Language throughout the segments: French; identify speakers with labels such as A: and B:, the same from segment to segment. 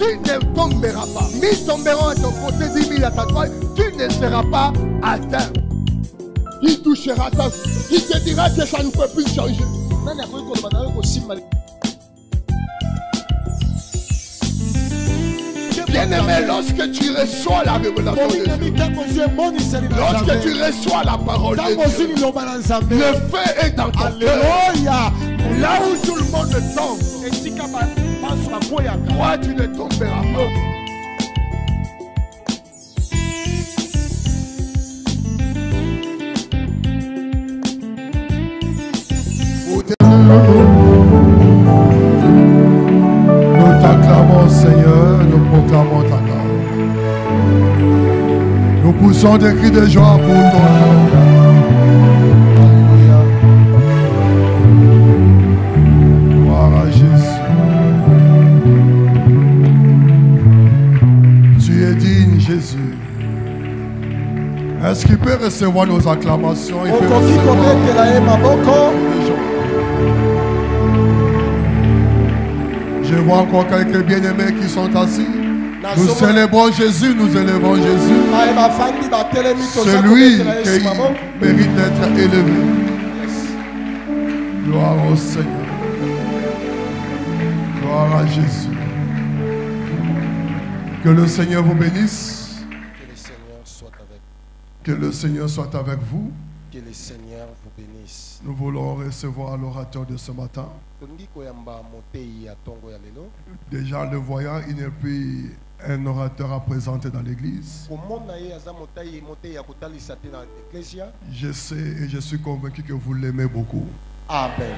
A: tu ne tomberas pas. 1000 tomberont à ton côté, 10 000 à ta droite, tu ne seras pas atteint. Qui touchera ta vie? Qui te dira que ça ne peut plus changer? Bien-aimé, lorsque tu reçois la révélation de Dieu, lorsque tu reçois la parole de Dieu, le feu est dans ton cœur. Là où tout le monde tombe, toi tu ne tomberas pas.
B: Nous t'acclamons, Seigneur, nous proclamons ta gloire. Nous poussons des cris de joie pour ton nom. Alléluia. Gloire à Jésus. Tu es digne, Jésus. Est-ce qu'il peut recevoir nos acclamations? Il peut recevoir les gens. Je vois encore quelques bien-aimés qui sont assis. Nous célébrons Jésus, nous élevons Jésus. Celui qui mérite d'être élevé. Gloire au Seigneur. Gloire à Jésus. Que le Seigneur vous bénisse.
C: Que le Seigneur soit avec vous.
B: Que le Seigneur soit avec vous.
C: Que le Seigneur vous bénisse.
B: Nous voulons recevoir l'orateur de ce matin. Déjà le voyant, il n'est plus un orateur à présenter dans l'église. Je sais et je suis convaincu que vous l'aimez beaucoup.
C: Amen.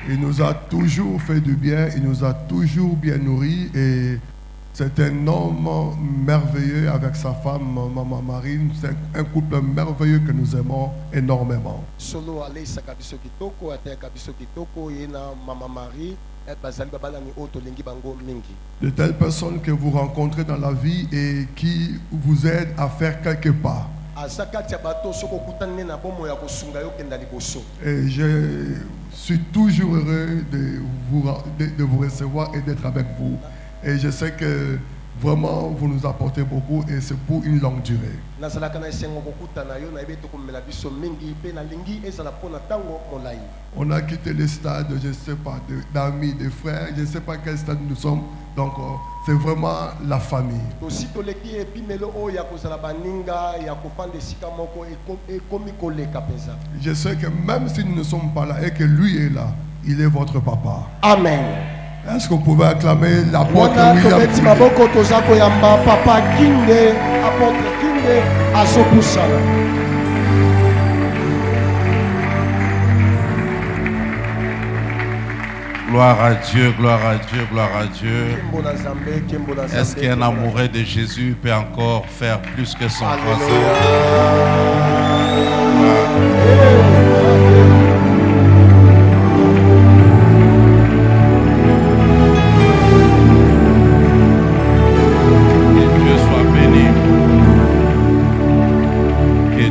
B: Il nous a toujours fait du bien, il nous a toujours bien nourris et c'est un homme merveilleux avec sa femme, Maman Marine. C'est un couple merveilleux que nous aimons énormément. De telles personnes que vous rencontrez dans la vie et qui vous aident à faire quelque part. Et je suis toujours heureux de vous recevoir et d'être avec vous. Et je sais que vraiment vous nous apportez beaucoup et c'est pour une longue durée. On a quitté le stade, je ne sais pas, d'amis, de frères, je ne sais pas quel stade nous sommes. Donc c'est vraiment la famille. Je sais que même si nous ne sommes pas là et que lui est là, il est votre papa.
C: Amen.
B: Est-ce qu'on pouvait acclamer l'apôtre William?
C: Papa Kinde, apôtre Kinde, Azopusala.
D: Gloire à Dieu, gloire à Dieu, gloire à Dieu. Est-ce qu'un amoureux de Jésus peut encore faire plus que son voisin?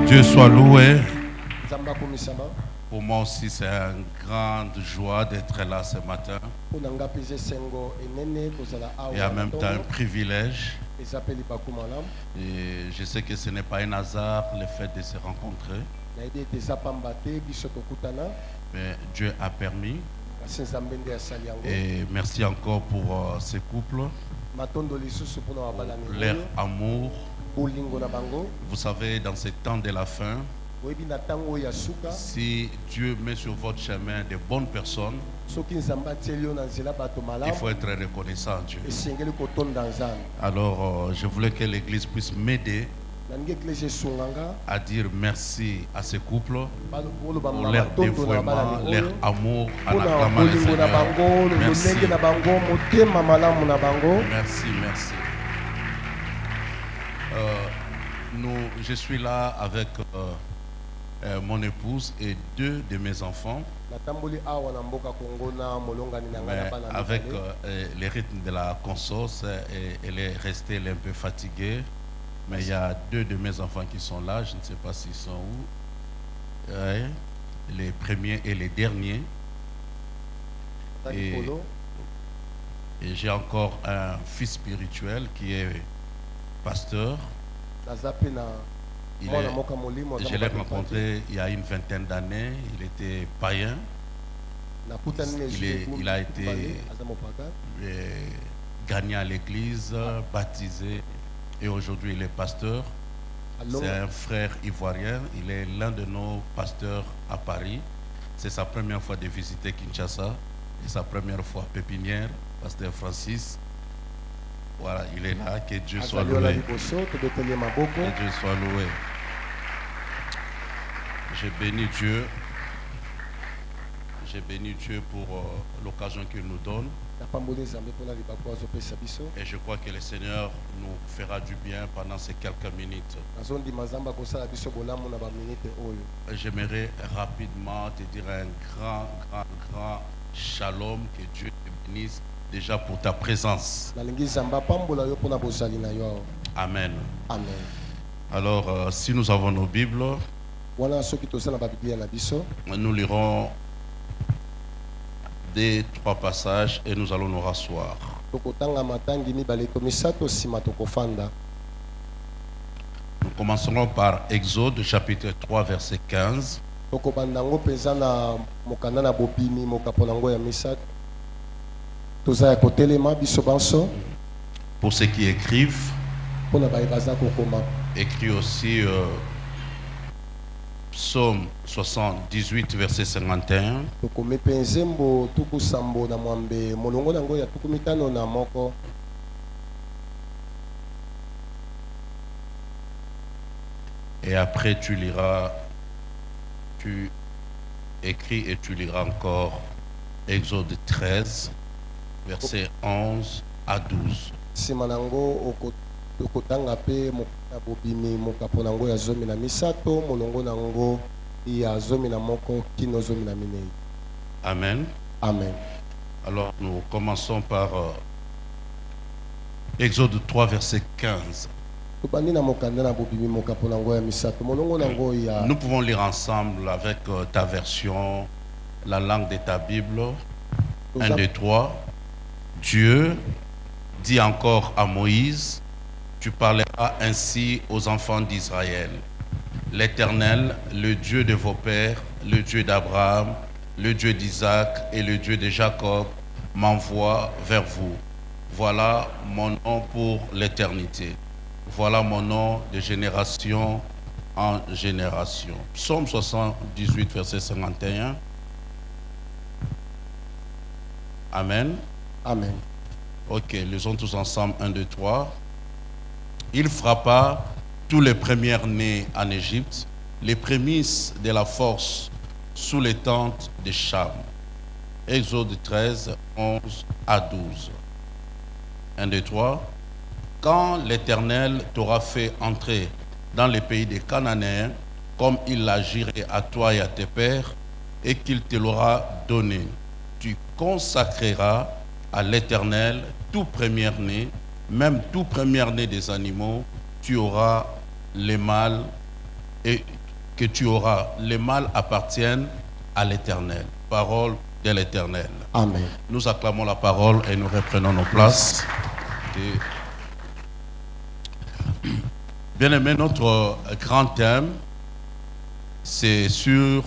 D: Dieu soit loué. Pour moi aussi, c'est une grande joie d'être là ce matin. Et en même temps, un privilège. Et je sais que ce n'est pas un hasard le fait de se rencontrer. Mais Dieu a permis. Et merci encore pour ces couples, leur amour. Vous savez, dans ces temps de la fin, si Dieu met sur votre chemin de bonnes personnes, il faut être reconnaissant à Dieu. Alors, je voulais que l'Église puisse m'aider à dire merci à ces couples pour leur dévouement, leur amour en acclamant le Seigneur. Merci, merci. Je suis là avec mon épouse et deux de mes enfants. Mais avec les rythmes de la conscience, elle est restée un peu fatiguée. Mais il y a deux de mes enfants qui sont là. Je ne sais pas s'ils sont où. Les premiers et les derniers. Et Et j'ai encore un fils spirituel qui est pasteur. Je l'ai rencontré il y a une vingtaine d'années. Il était païen. Il a été gagné à l'église, baptisé. Et aujourd'hui, il est pasteur. C'est un frère ivoirien. Il est l'un de nos pasteurs à Paris. C'est sa première fois de visiter Kinshasa. Et sa première fois pépinière, pasteur Francis. Voilà, il est là. Que Dieu soit loué. Que Dieu soit loué. J'ai béni Dieu. J'ai béni Dieu pour l'occasion qu'il nous donne. Et je crois que le Seigneur nous fera du bien pendant ces quelques minutes. J'aimerais rapidement te dire un grand shalom, que Dieu te bénisse déjà pour ta présence. Amen.
C: Amen.
D: Alors, si nous avons nos Bibles, nous lirons des 3 passages et nous allons nous rasseoir. Nous commencerons par Exode chapitre 3 verset 15. Pour ceux qui écrivent, écrit aussi Psaume 78 verset 51. Et après tu liras, tu écris et tu liras encore Exode 13 verset 11 à 12. Amen.
C: Amen.
D: Alors nous commençons par Exode 3 verset 15. Nous pouvons lire ensemble avec ta version, la langue de ta Bible. 1, 2, 3. Dieu dit encore à Moïse: tu parleras ainsi aux enfants d'Israël. L'Éternel, le Dieu de vos pères, le Dieu d'Abraham, le Dieu d'Isaac et le Dieu de Jacob, m'envoie vers vous. Voilà mon nom pour l'éternité. Voilà mon nom de génération en génération. Psaume 78, verset 51. Amen.
C: Amen.
D: Ok, lisons tous ensemble. 1, 2, 3. Il frappa tous les premiers-nés en Égypte, les prémices de la force sous les tentes de Cham. Exode 13, 11 à 12. 1, 2, 3. Quand l'Éternel t'aura fait entrer dans le pays des Cananéens, comme il l'a juré à toi et à tes pères, et qu'il te l'aura donné, tu consacreras à l'Éternel tout premier-né, même tout premier-né des animaux, tu auras les mâles, et que tu auras les mâles appartiennent à l'Éternel. Parole de l'Éternel.
C: Amen.
D: Nous acclamons la parole et nous reprenons nos places. Bien aimé, notre grand thème, c'est sur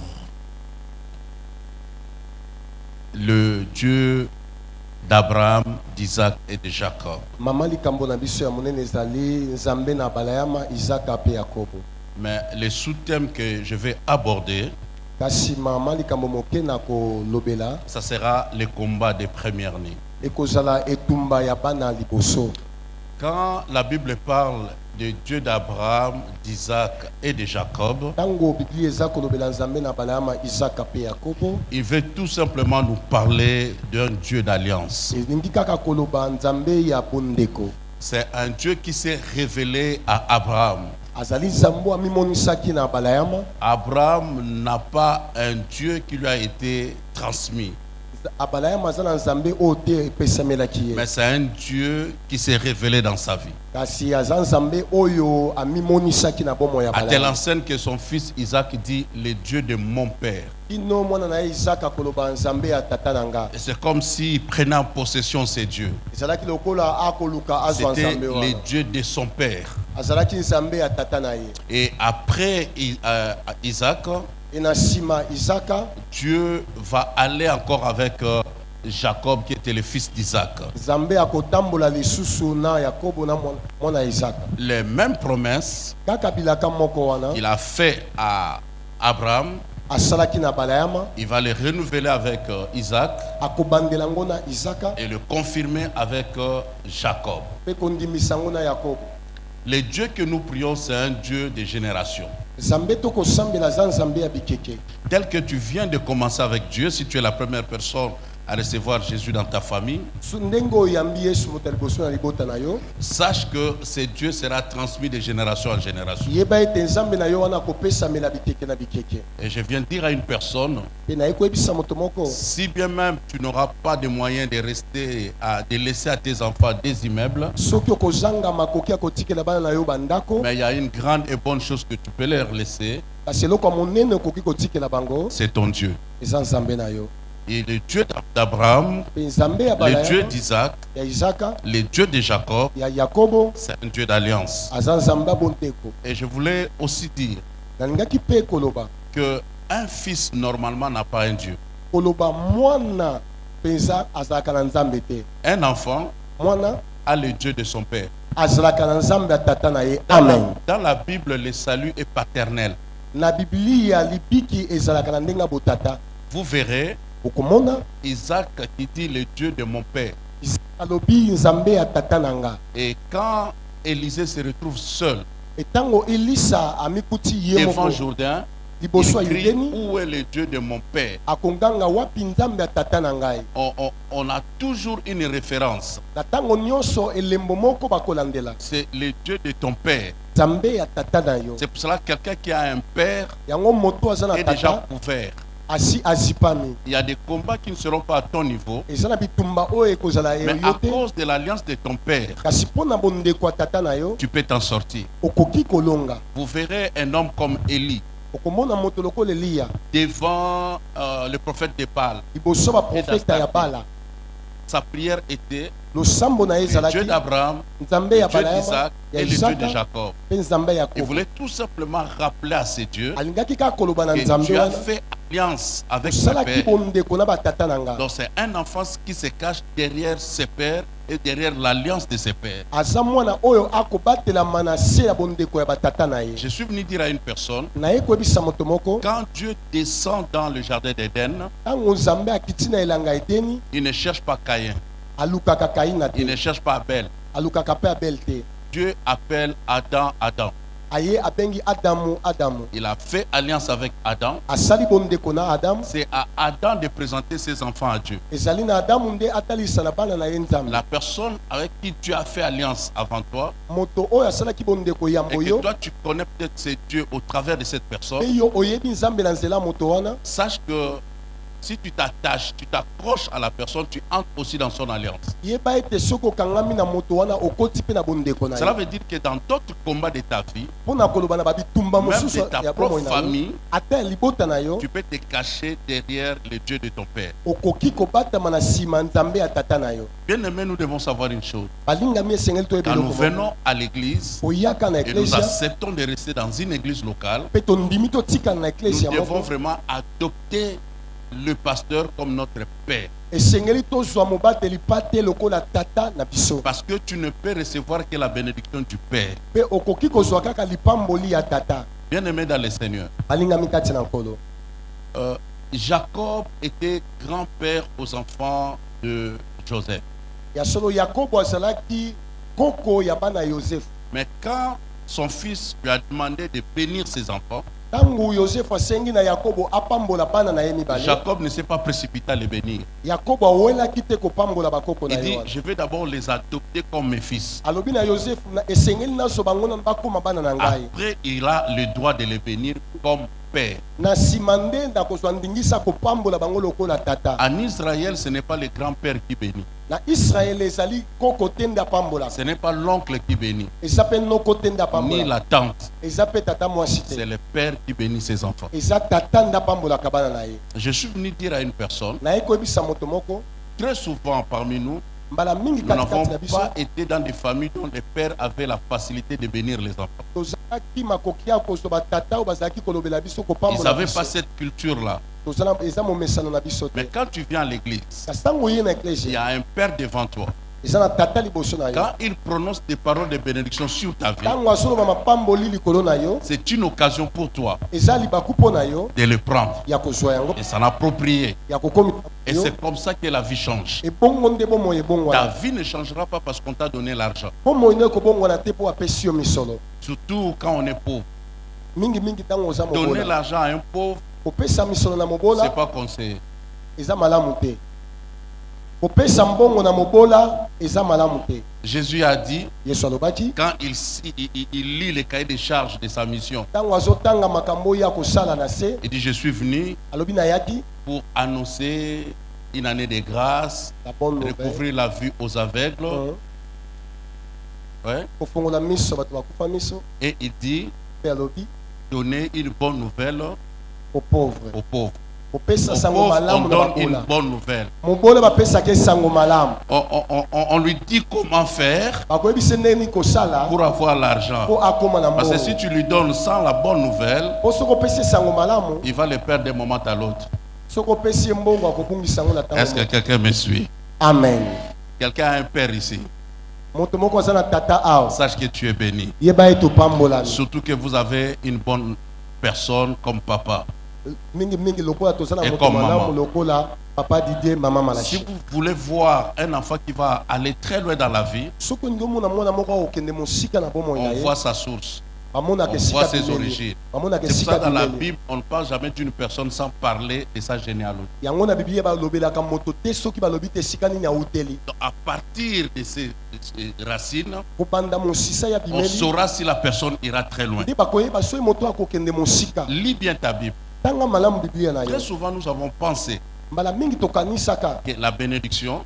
D: le Dieu d'Abraham, d'Isaac et de Jacob. Mais le sous-thème que je vais aborder, ça sera le combat des premiers-nés. Quand la Bible parle de Dieu d'Abraham, d'Isaac et de Jacob, il veut tout simplement nous parler d'un Dieu d'alliance. C'est un Dieu qui s'est révélé à Abraham. Abraham n'a pas un Dieu qui lui a été transmis. Mais c'est un Dieu qui s'est révélé dans sa vie. À telle enseigne que son fils Isaac dit le Dieu de mon père. Et c'est comme s'il prenait en possession ces dieux. C'était le Dieu de son père. Et après Isaac, Dieu va aller encore avec Jacob qui était le fils d'Isaac. Les mêmes promesses qu'il a fait à Abraham, il va les renouveler avec Isaac et le confirmer avec Jacob. Le Dieu que nous prions, c'est un Dieu de génération. Tel que tu viens de commencer avec Dieu, si tu es la première personne à recevoir Jésus dans ta famille, sache que ce Dieu sera transmis de génération en génération. Et je viens dire à une personne, si bien même tu n'auras pas de moyens de rester, de laisser à tes enfants des immeubles, mais il y a une grande et bonne chose que tu peux leur laisser, c'est ton Dieu. Et le Dieu d'Abraham, le Dieu d'Isaac, le Dieu de Jacob, c'est un Dieu d'alliance. Et je voulais aussi dire que un fils normalement n'a pas un Dieu. Un enfant a le Dieu de son père. Dans la Bible, le salut est paternel. Vous verrez Isaac qui dit le Dieu de mon père. Et quand Élisée se retrouve seul devant Jourdain, il crie, où est le Dieu de mon père? On a toujours une référence. C'est le Dieu de ton père. C'est pour cela que quelqu'un qui a un père est déjà couvert. Il y a des combats qui ne seront pas à ton niveau, mais à cause de l'alliance de ton père, tu peux t'en sortir. Vous verrez un homme comme Élie devant le prophète de Baal. Sa prière était le Dieu d'Abraham, le Dieu d'Isaac et le Dieu de Jacob. Il voulait tout simplement rappeler à ces dieux que Dieu a fait alliance avec ses pères. Donc c'est un enfant qui se cache derrière ses pères et derrière l'alliance de ses pères. Je suis venu dire à une personne, quand Dieu descend dans le jardin d'Éden, il ne cherche pas Caïn. Il ne cherche pas Abel. Dieu appelle Adam, Adam. Il a fait alliance avec Adam. C'est à Adam de présenter ses enfants à Dieu. La personne avec qui tu as fait alliance avant toi, et que toi tu connais peut-être ces dieux au travers de cette personne, sache que si tu t'attaches, tu t'accroches à la personne, tu entres aussi dans son alliance. Cela veut dire que dans d'autres combats de ta vie, même de ta propre famille, tu peux te cacher derrière le Dieu de ton père. Bien aimé, nous devons savoir une chose. Quand nous venons à l'église et nous acceptons de rester dans une église locale, nous devons vraiment adopter le pasteur comme notre père. Parce que tu ne peux recevoir que la bénédiction du père. Bien aimé dans le Seigneur, Jacob était grand-père aux enfants de Joseph. Mais quand son fils lui a demandé de bénir ses enfants, Jacob ne s'est pas précipité à les bénir. Il dit, je vais d'abord les adopter comme mes fils. Après, il a le droit de les bénir comme père. En Israël, ce n'est pas le grand-père qui bénit. Ce n'est pas l'oncle qui bénit, ni la tante. C'est le père qui bénit ses enfants. Je suis venu dire à une personne, très souvent parmi nous, nous n'avons pas été dans des familles dont les pères avaient la facilité de bénir les enfants. Ils n'avaient pas cette culture-là. Mais quand tu viens à l'église, il y a un père devant toi. Quand il prononce des paroles de bénédiction sur ta vie, c'est une occasion pour toi de le prendre et s'en approprier. Et c'est comme ça que la vie change. Ta vie ne changera pas parce qu'on t'a donné l'argent. Surtout quand on est pauvre. Donner l'argent à un pauvre, c'est pas conseillé. Jésus a dit, quand il lit les cahiers de charges de sa mission, il dit, je suis venu pour annoncer une année de grâce, recouvrir la vue aux aveugles. Ouais. Et il dit, donner une bonne nouvelle aux pauvres. On donne une bonne nouvelle. On lui dit comment faire pour avoir l'argent. Parce que si tu lui donnes sans la bonne nouvelle, il va le perdre d'un moment à l'autre. Est-ce que quelqu'un me suit?
C: Amen.
D: Quelqu'un a un père ici. Sache que tu es béni. Surtout que vous avez une bonne personne comme papa. Et comme maman. Si vous voulez voir un enfant qui va aller très loin dans la vie, on voit sa source, on voit ses origines. C'est pour ça que dans la Bible, on ne parle jamais d'une personne sans parler de sa généalogie. Donc, à partir de ces racines, on saura si la personne ira très loin. Lis bien ta Bible. Très souvent, nous avons pensé que la bénédiction,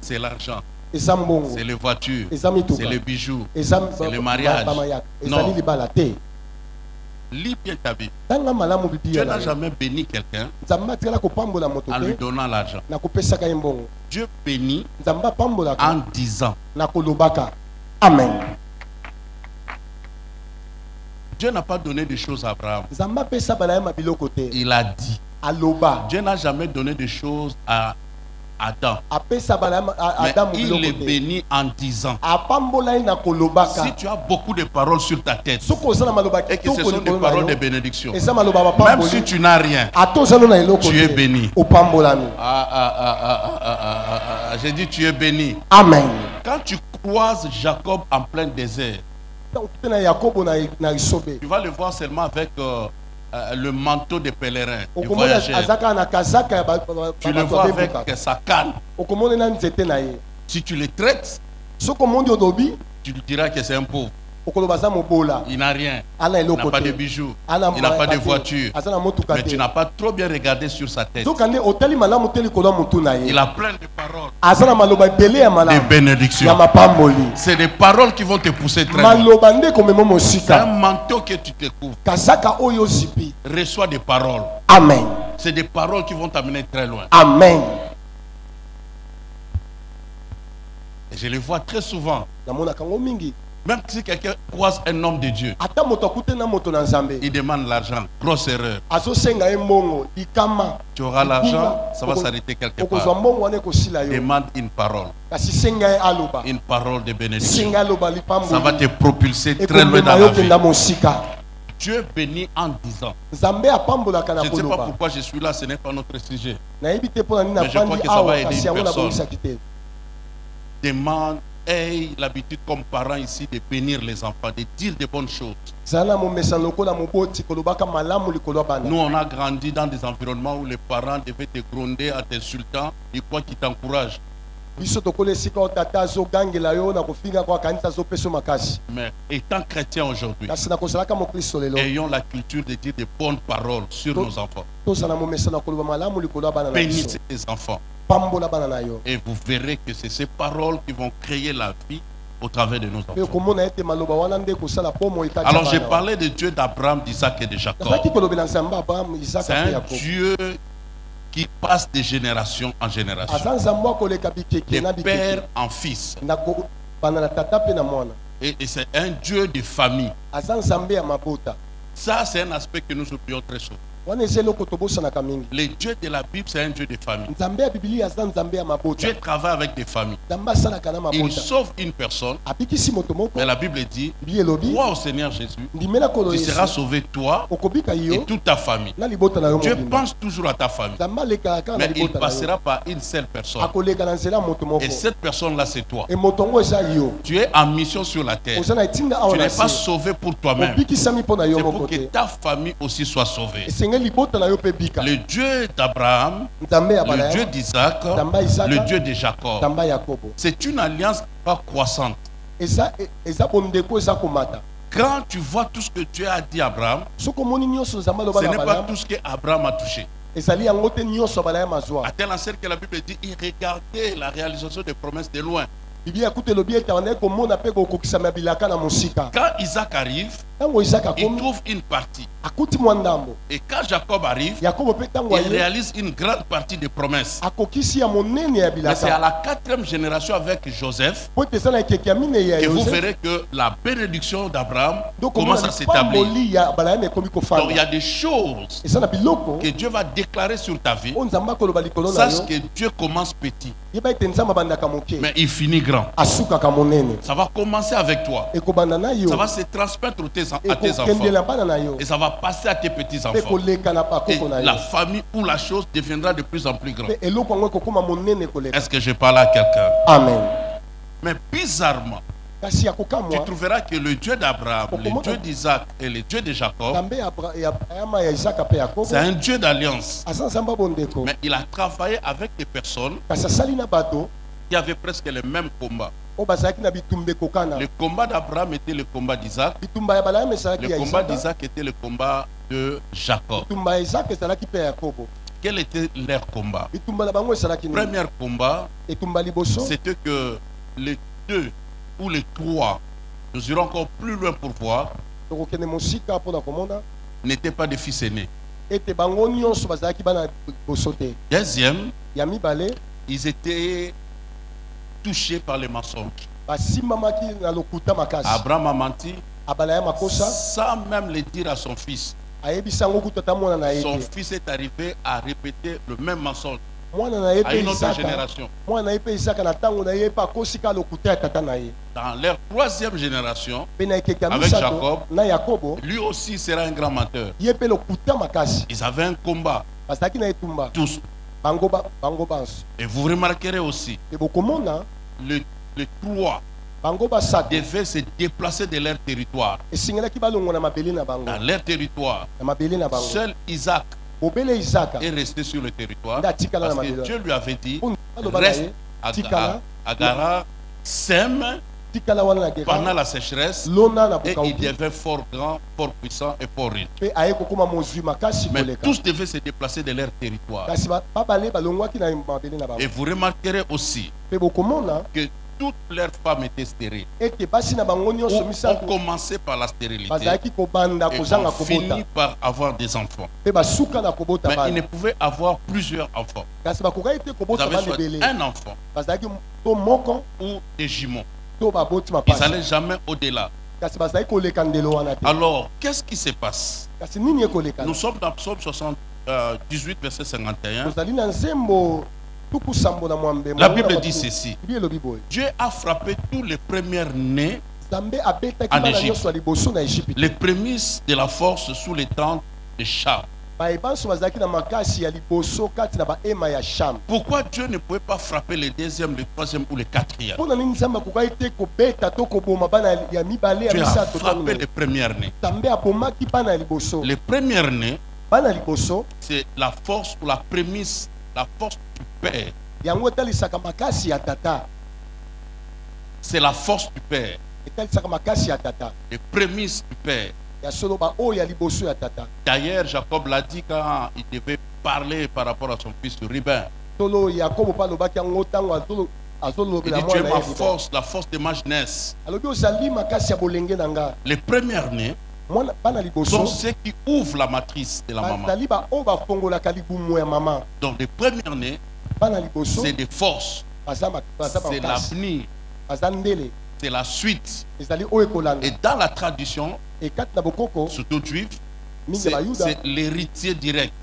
D: c'est l'argent, c'est les voitures, c'est les bijoux, c'est le mariage. Non. Lis bien ta Bible. Dieu n'a jamais béni quelqu'un en lui donnant l'argent. Dieu bénit en disant.
C: Amen.
D: Dieu n'a pas donné des choses à Abraham. Il a dit. Dieu n'a jamais donné des choses à Adam. Mais il les bénit en disant. Si tu as beaucoup de paroles sur ta tête et que ce sont des paroles de bénédiction, même si tu n'as rien, tu es béni. J'ai dit tu es béni.
C: Amen.
D: Quand tu croises Jacob en plein désert, tu vas le voir seulement avec le manteau de pèlerin, du voyageur. Tu le vois avec sa canne. Si tu le traites, tu lui diras que c'est un pauvre. Il n'a rien, il n'a pas de bijoux, il n'a pas de voiture, mais tu n'as pas trop bien regardé sur sa tête. Il a plein de paroles, de bénédictions. C'est des paroles qui vont te pousser très loin. C'est un manteau que tu te couvres. Reçois des paroles.
C: Amen.
D: C'est des paroles qui vont t'amener très loin.
C: Amen.
D: Et je les vois très souvent. Même si quelqu'un croise un homme de Dieu, il demande l'argent. Grosse erreur. Tu auras l'argent, ça va s'arrêter quelque part. Demande une parole. Une parole de bénédiction. Ça va te propulser très loin dans la vie. Dieu bénit en disant. Je ne sais pas pourquoi je suis là, ce n'est pas notre sujet. Mais je crois que ça va aider une personne. Demande aient l'habitude comme parents ici de bénir les enfants, de dire de bonnes choses. Nous, on a grandi dans des environnements où les parents devaient te gronder en t'insultant et quoi qui t'encourage. Mais étant chrétien aujourd'hui, ayons la culture de dire de bonnes paroles sur nos enfants. Bénissez les enfants. Et vous verrez que c'est ces paroles qui vont créer la vie au travers de nos enfants. Alors j'ai parlé de Dieu d'Abraham, d'Isaac et de Jacob. C'est un Dieu qui passe de génération en génération, de père en fils. Et c'est un Dieu de famille. Ça, c'est un aspect que nous oublions très souvent. Le Dieu de la Bible, c'est un Dieu de famille. Dieu travaille avec des familles. Il sauve une personne. Mais la Bible dit, crois au Seigneur Jésus, tu seras sauvé toi et toute ta famille. Dieu pense toujours à ta famille. Mais il passera par une seule personne. Et cette personne-là, c'est toi. Tu es en mission sur la terre. Tu n'es pas sauvé pour toi-même. C'est pour que ta famille aussi soit sauvée. Le Dieu d'Abraham, le Dieu d'Isaac, le Dieu de Jacob. C'est une alliance pas croissante. Quand tu vois tout ce que Dieu a dit à Abraham, ce n'est pas tout ce qu'Abraham a touché. À telle enseigne que la Bible dit, il regardait la réalisation des promesses de loin. Quand Isaac arrive, il trouve une partie. Et quand Jacob arrive, il réalise une grande partie des promesses. Mais c'est à la 4e génération avec Joseph que vous verrez que la bénédiction d'Abraham commence à s'établir. Donc il y a des choses que Dieu va déclarer sur ta vie. Sache que Dieu commence petit, mais il finit grand. Ça va commencer avec toi. Ça va se transmettre à tes enfants. Et ça va passer à tes petits-enfants. Et la famille ou la chose deviendra de plus en plus grande. Est-ce que je parle à quelqu'un?
C: Amen.
D: Mais bizarrement, tu trouveras que le Dieu d'Abraham, le Dieu d'Isaac et le Dieu de Jacob, c'est un Dieu d'alliance. Mais il a travaillé avec des personnes qui avaient presque le même combat. Le combat d'Abraham était le combat d'Isaac. Le combat d'Isaac était le combat de Jacob. Quel était leur combat? Premier combat, c'était que les 2 ou les 3, nous irons encore plus loin pour voir, n'étaient pas des fils aînés. Deuxième, ils étaient touchés par les mensonges. Abraham a menti sans même le dire à son fils. Son fils est arrivé à répéter le même mensonge à une autre génération. Dans leur 3e génération, avec Jacob, lui aussi sera un grand menteur. Ils avaient un combat, tous. Et vous remarquerez aussi, les 3 devaient se déplacer de leur territoire. Dans leur territoire, seul Isaac est resté sur le territoire parce que Dieu lui avait dit, reste à Garar, sème pendant la sécheresse, et il devait fort grand, fort puissant et fort riche. Mais tous devaient se déplacer de leur territoire. Et vous remarquerez aussi que toutes leurs femmes étaient stériles. On commençait par la stérilité et on finit par avoir des enfants. Mais ils ne pouvaient avoir plusieurs enfants. Vous avez choisi un enfant ou des jumeaux. Ils n'allaient jamais au-delà. Alors, qu'est-ce qui se passe? Nous sommes dans Psaume 78, verset 51. La Bible dit ceci: Dieu a frappé tous les premiers-nés en Égypte, les prémices de la force sous les tentes de chars. Pourquoi Dieu ne pouvait pas frapper le deuxième, le troisième ou le quatrième? Tu as frappé le premier-né. Le premier-né, c'est la force ou la prémisse, la force du Père. C'est la force du Père. Les prémices du Père. D'ailleurs, Jacob l'a dit quand il devait parler par rapport à son fils Ruben. Il dit, tu es ma force, la force de ma jeunesse. Les premiers-nés sont ceux qui ouvrent la matrice de la maman. Donc les premiers-nés, c'est des forces, c'est l'avenir, c'est la suite. Et dans la tradition, surtout juive, c'est l'héritier direct.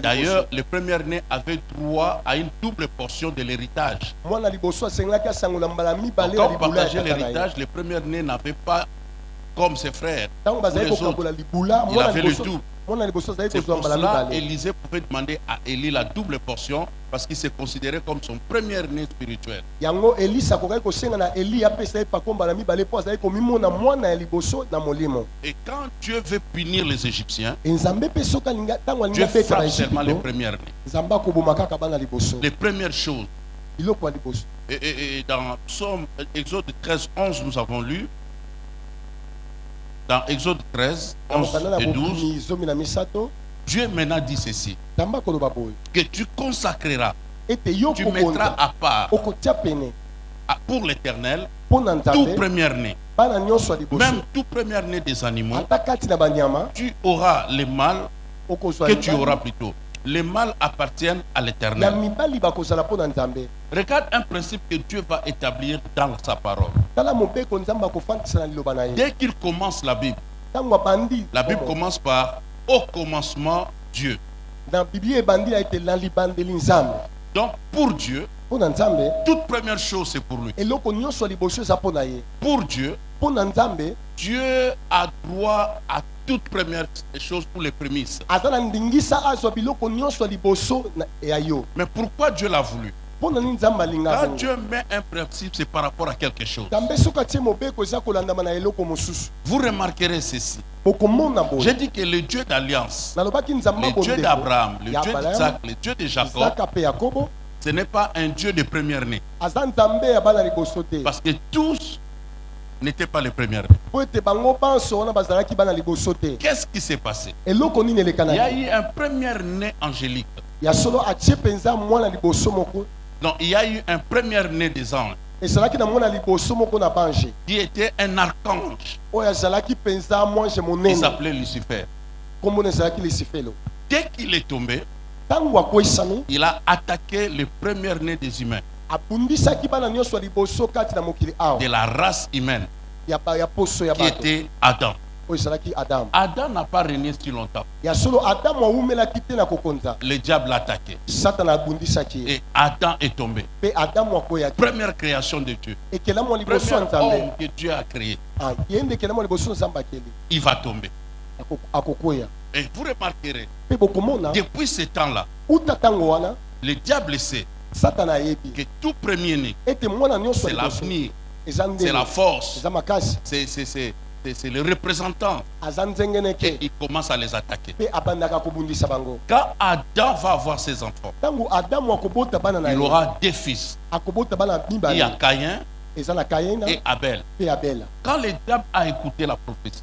D: D'ailleurs, le premier-né avait droit à une double portion de l'héritage. Quand on partageait l'héritage, le premier-né n'avait pas comme ses frères. Les autres, il avait le double. C'est pour cela Élisée pouvait demander à Élie la double portion parce qu'il se considérait comme son premier-né spirituel. Et quand Dieu veut punir les Égyptiens, Dieu frappe seulement les premiers-nés. Les premières choses. Et dans Psaume, Exode 13, 11, nous avons lu. Dans Exode 13, 11 et 12, Dieu maintenant dit ceci, que tu consacreras, tu mettras à part pour l'Éternel tout premier-né, même tout premier-né des animaux, tu auras les mâles, que tu auras plutôt. Les mâles appartiennent à l'Éternel. Regarde un principe que Dieu va établir dans sa parole. Dès qu'il commence la Bible commence par « Au commencement, Dieu ». Donc pour Dieu, toute première chose c'est pour lui. Pour Dieu, Dieu a droit à toute première chose pour les prémices. Mais pourquoi Dieu l'a voulu? Quand Dieu met un principe, c'est par rapport à quelque chose. Vous remarquerez ceci. J'ai dit que le Dieu d'alliance, le Dieu d'Abraham, le Dieu d'Isaac, le Dieu de Jacob, ce n'est pas un Dieu de première-né. Parce que tous n'étaient pas les premiers-nés. Qu'est-ce qui s'est passé? Il y a eu un premier-né angélique. Donc il y a eu un premier-né des anges qui était un archange. Il s'appelait Lucifer. Dès qu'il est tombé, il a attaqué le premier-né des humains, de la race humaine, qui était Adam. Adam n'a pas régné si longtemps. Le diable l'a attaqué. Et Adam est tombé. Première création de Dieu. Premier homme que Dieu a créé. Il va tomber. Et vous remarquerez, depuis ce temps-là, le diable sait que tout premier-né, c'est l'avenir, c'est la force, c'est le représentant. Et il commence à les attaquer. Quand Adam va avoir ses enfants, il aura deux fils. Il y a Caïn et Abel. Quand le diable a écouté la prophétie,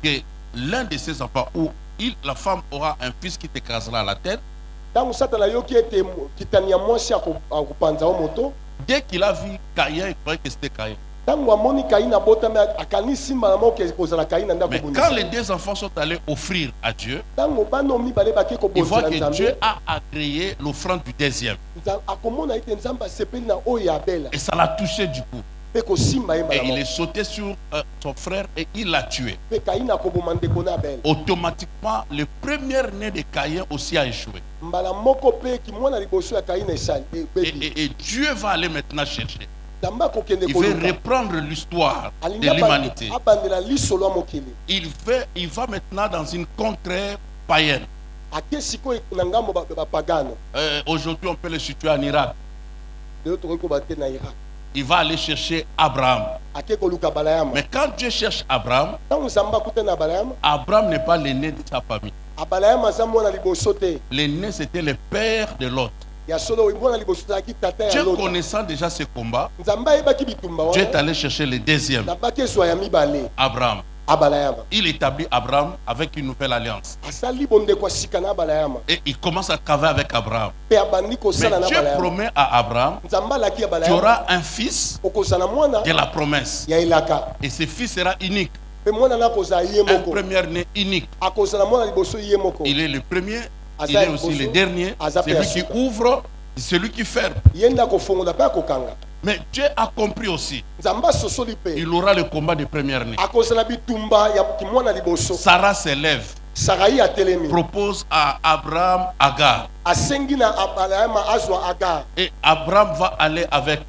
D: que l'un de ses enfants, ou la femme aura un fils qui t'écrasera la tête, dès qu'il a vu Caïn, il croyait que c'était Caïn. Mais quand les deux enfants sont allés offrir à Dieu, ils voient que Dieu a agréé l'offrande du deuxième. Et ça l'a touché du coup. Et il est sauté sur son frère et il l'a tué. Automatiquement, le premier-né de Caïn aussi a échoué. Et Dieu va aller maintenant chercher Il veut reprendre l'histoire de l'humanité. Il va maintenant dans une contrée païenne. Aujourd'hui, on peut le situer en Irak. Il va aller chercher Abraham. Mais quand Dieu cherche Abraham, Abraham n'est pas l'aîné de sa famille. L'aîné, c'était le père de l'autre. Dieu connaissant déjà ce combat, Dieu est allé chercher le deuxième, Abraham. Il établit Abraham avec une nouvelle alliance. Et il commence à travailler avec Abraham. Mais Dieu promet à Abraham qu'il y aura un fils de la promesse. Et ce fils sera unique. Un premier-né unique. Il est le premier, il est aussi le dernier. Celui qui ouvre, celui qui ferme. Mais Dieu a compris aussi. Il aura le combat de première-né. Sarah s'élève. Propose à Abraham Agar. Et Abraham va aller avec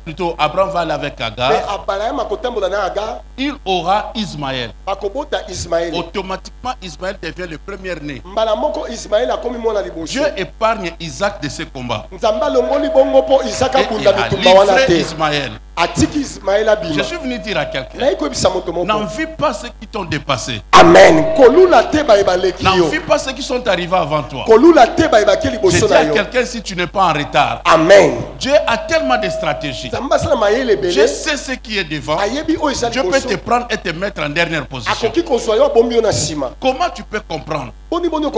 D: plutôt Abraham va aller avec Agar. Il aura Ismaël. Automatiquement Ismaël devient le premier-né. Dieu épargne Isaac de ce combat. Et il a livré Ismaël. Je suis venu dire à quelqu'un, n'envie pas ceux qui t'ont dépassé.
C: Amen.
D: N'envie pas ceux qui sont arrivés avant toi. Je dis à quelqu'un, si tu n'es pas en retard.
C: Amen.
D: Dieu a tellement de stratégies. Dieu sait ce qui est devant. Dieu peut te prendre et te mettre en dernière position. Comment tu peux comprendre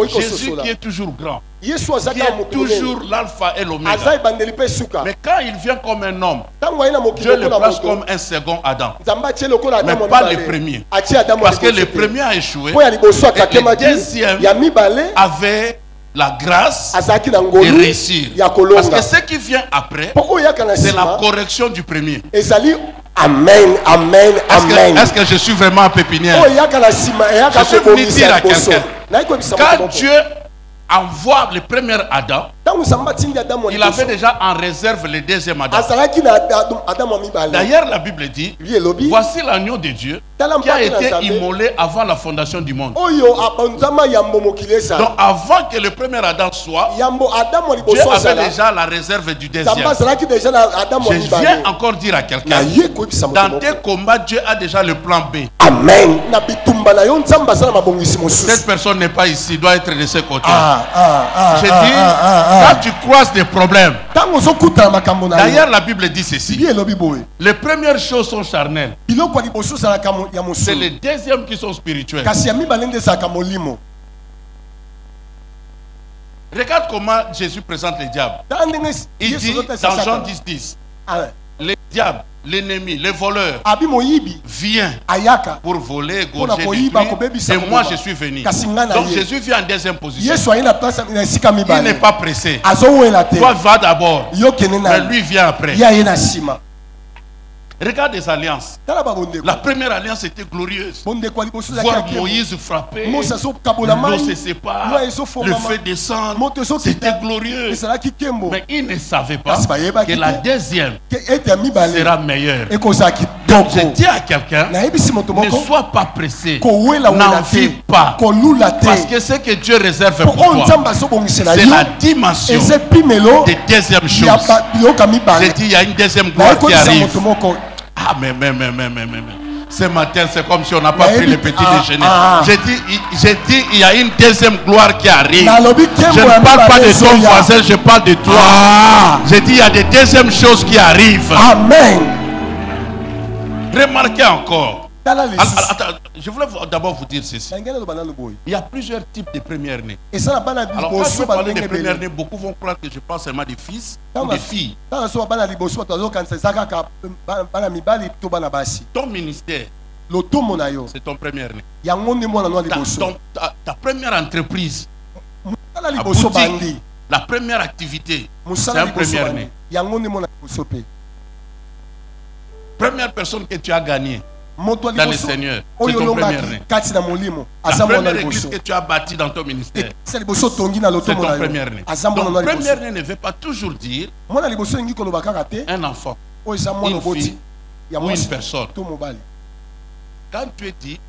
D: Jésus qui est toujours grand, qui est toujours l'alpha et l'oméga, mais quand il vient comme un homme, Dieu le place comme un second Adam, mais pas le premier, parce que le premier a échoué et le deuxième avait la grâce de réussir, parce que ce qui vient après, c'est la correction du premier.
C: Amen, amen, amen.
D: Est-ce que je suis vraiment un pépinière? Je suis venu dire à quelqu'un, quand Dieu envoie le premier Adam, il avait déjà en réserve le deuxième Adam. D'ailleurs, la Bible dit, voici l'agneau de Dieu qui a été immolé avant la fondation du monde. Donc avant que le premier Adam soit, Dieu avait déjà la réserve du deuxième. Je viens encore dire à quelqu'un, dans tes combats, Dieu a déjà le plan B.
C: Amen.
D: Cette personne n'est pas ici, doit être de ce côté. Je dis, quand tu croises des problèmes, d'ailleurs la Bible dit ceci, les premières choses sont charnelles, c'est les deuxièmes qui sont spirituels. Regarde comment Jésus présente le diable. Il dit dans Jean 10, le diable, l'ennemi, le voleur vient pour voler, égorger, détruire, et moi je suis venu. Donc Jésus vient en deuxième position. Il n'est pas pressé. Toi va d'abord, mais lui vient après. Regarde les alliances. La première alliance était glorieuse. Voir Moïse frapper, l'eau se sépare, le feu descend, c'était glorieux. Mais il ne savait pas que la deuxième sera meilleure. Donc je dis à quelqu'un, ne sois pas pressé, n'envie pas, parce que ce que Dieu réserve pour toi, c'est la dimension des deuxièmes choses. J'ai dit, il y a une deuxième gloire qui arrive. Ah, mais. Ce matin, c'est comme si on n'a pas pris le petit déjeuner. J'ai dit, il y a une deuxième gloire qui arrive. Je ne parle pas de ton voisin, je parle de toi. J'ai dit, il y a des deuxièmes choses qui arrivent.
C: Amen.
D: Remarquez encore. Attends, je voulais d'abord vous dire ceci. Il y a plusieurs types de première-nés. Alors quand je parle de première-nés, beaucoup vont croire que je parle seulement des fils ou des filles. Ton ministère, c'est ton premier-né. Ta première entreprise, la boutique, la première activité, c'est un premier-né. Première personne que tu as gagnée, dans le Seigneur. C'est ton premier-né. La première église que tu as bâtie dans ton ministère, c'est ton premier-né. Donc, premier-né ne veut pas toujours dire un enfant, une fille ou une personne. Quand tu es dit,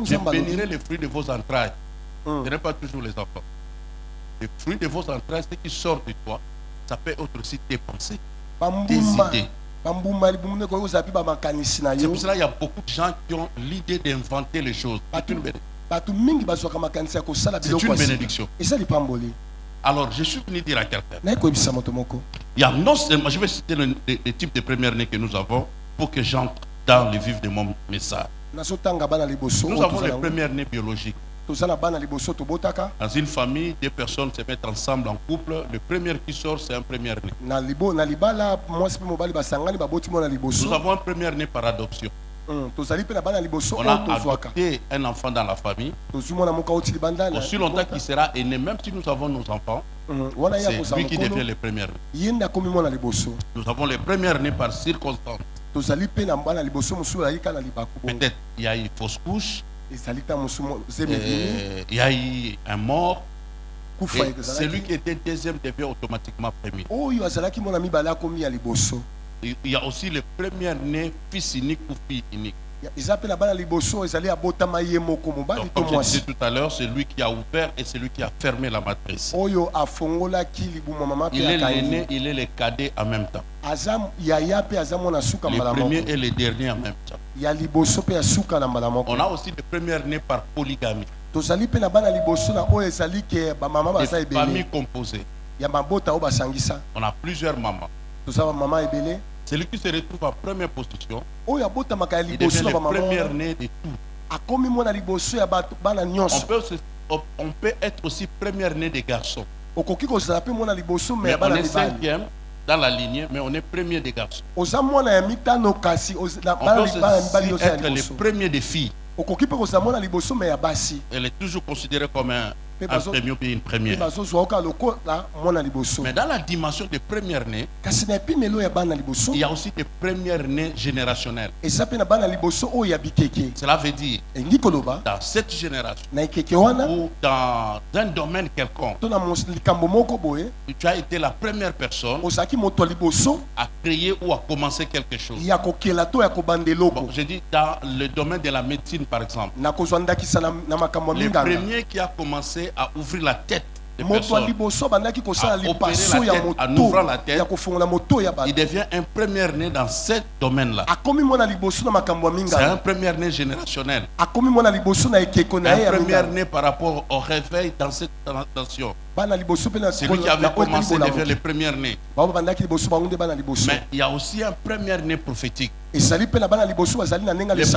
D: je bénirai les fruits de vos entrailles, ce n'est pas toujours les enfants. Les fruits de vos entrailles, ce qui sort de toi, ça peut être aussi tes pensées, tes idées. C'est pour cela qu'il y a beaucoup de gens qui ont l'idée d'inventer les choses. C'est une bénédiction. Alors, je suis venu dire à quelqu'un, il y a non seulement, je vais citer le type de première-né que nous avons pour que j'entre dans le vif de mon message. Nous avons les premières-nés biologiques. Dans une famille, deux personnes se mettent ensemble en couple. Le premier qui sort, c'est un premier-né. Nous avons un premier-né par adoption. On a adopté un enfant dans la famille. Aussi longtemps qu'il sera aîné, même si nous avons nos enfants, c'est lui qui devient le premier-né. Nous avons le premier-né par circonstance. Peut-être il y a eu fausse couche. Il y a eu un mort. Celui qui était deuxième devient automatiquement premier. Il y a aussi le premier-né, fils unique ou fille unique. Donc, comme je disais tout à l'heure, c'est lui qui a ouvert et c'est lui qui a fermé la matrice. Il est l'aîné, il est le cadet en même temps. Le premier et le dernier en même temps. On a aussi le premier-né par polygamie. Des familles composées. On a plusieurs mamans. Celui qui se retrouve en première position, il devient le premier-né de tout. On peut être aussi premier-né des garçons. Mais on est cinquième dans la lignée, mais on est premier des garçons. On peut aussi être le premier des filles. Elle est toujours considérée comme un premier ou une première. Mais dans la dimension des premières-nés, il y a aussi des premières-nés générationnels. Cela veut dire, dans cette génération, ou dans un domaine quelconque, tu as été la première personne à créer ou à commencer quelque chose. Bon, je dis dans le domaine de la médecine, par exemple. Le premier qui a commencé à ouvrir la tête des personnes, à opérer la tête, en ouvrant la tête, il devient un premier-né dans ce domaine-là. C'est un premier-né générationnel. Un premier-né par rapport au réveil dans cette nation. Celui qui avait commencé devient le premier-né. Mais il y a aussi un premier-né prophétique. Le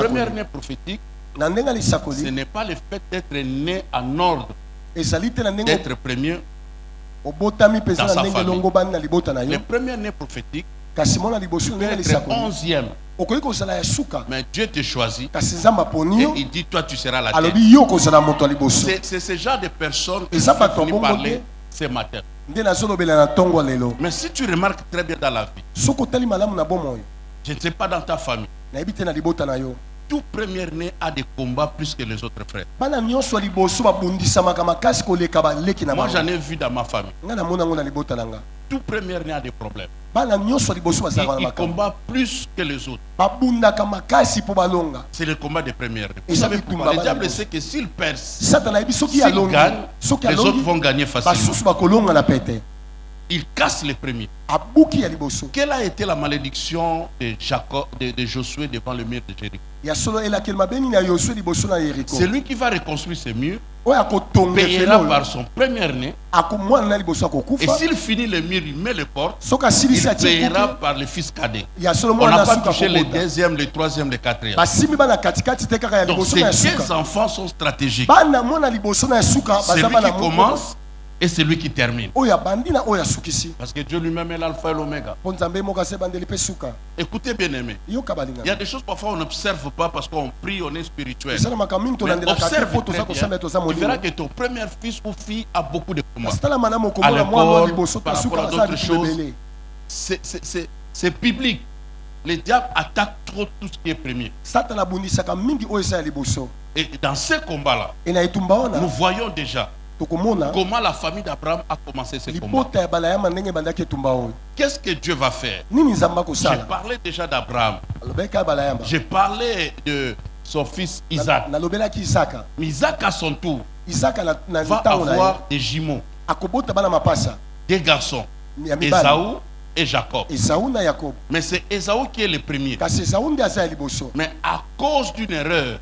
D: premier-né prophétique, ce n'est pas le fait d'être né en ordre, d'être premier dans sa famille. Le premier-né prophétique peut être 11e. Mais Dieu te choisit et il dit toi tu seras la tête. C'est ce genre de personnes que je vais venir parler ce matin. Mais si tu remarques très bien dans la vie, je ne sais pas dans ta famille, tout premier-né a des combats plus que les autres frères. Moi j'en ai vu dans ma famille. Tout premier-né a des problèmes. Il combat plus que les autres. C'est le combat des premiers-nés. Vous savez pourquoi? Le diable sait que s'il perce, s'il gagne, les autres vont gagner facilement. Il casse les premiers. Quelle a été la malédiction de Josué devant le mur de Jéricho? C'est lui qui va reconstruire ce mur, payera par son premier-né. Et s'il finit le mur, il met les portes, il payera par le fils cadet. On n'a pas touché le deuxième, le troisième, le quatrième. Donc ces deux enfants sont stratégiques. C'est lui qui commence et c'est lui qui termine. Parce que Dieu lui-même est l'alpha et l'oméga. Écoutez bien aimé, il y a des choses parfois on n'observe pas parce qu'on prie, on est spirituel. Mais observe très bien, tu verras que ton premier fils ou fille a beaucoup de combats. À l'école, par rapport à d'autres choses, c'est biblique. le diable attaque trop tout ce qui est premier. Et dans ce combat-là, nous voyons déjà comment la famille d'Abraham a commencé ce combat. Qu'est-ce que Dieu va faire? J'ai parlé déjà d'Abraham. J'ai parlé de son fils Isaac. Mais Isaac à son tour va avoir des jumeaux, des garçons, Ésaü et Jacob. Mais c'est Ésaü qui est le premier. Mais à cause d'une erreur,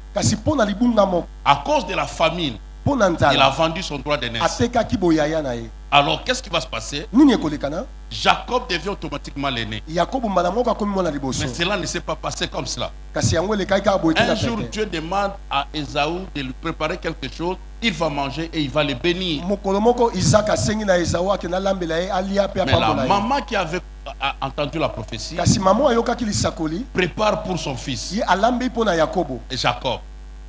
D: à cause de la famine, il a vendu son droit de naissance. Alors qu'est-ce qui va se passer? Jacob devient automatiquement l'aîné. Mais cela ne s'est pas passé comme cela. Un jour, Dieu demande à Ésaü de lui préparer quelque chose. Il va manger et il va le bénir. Mais la maman qui avait entendu la prophétie prépare pour son fils. Et Jacob.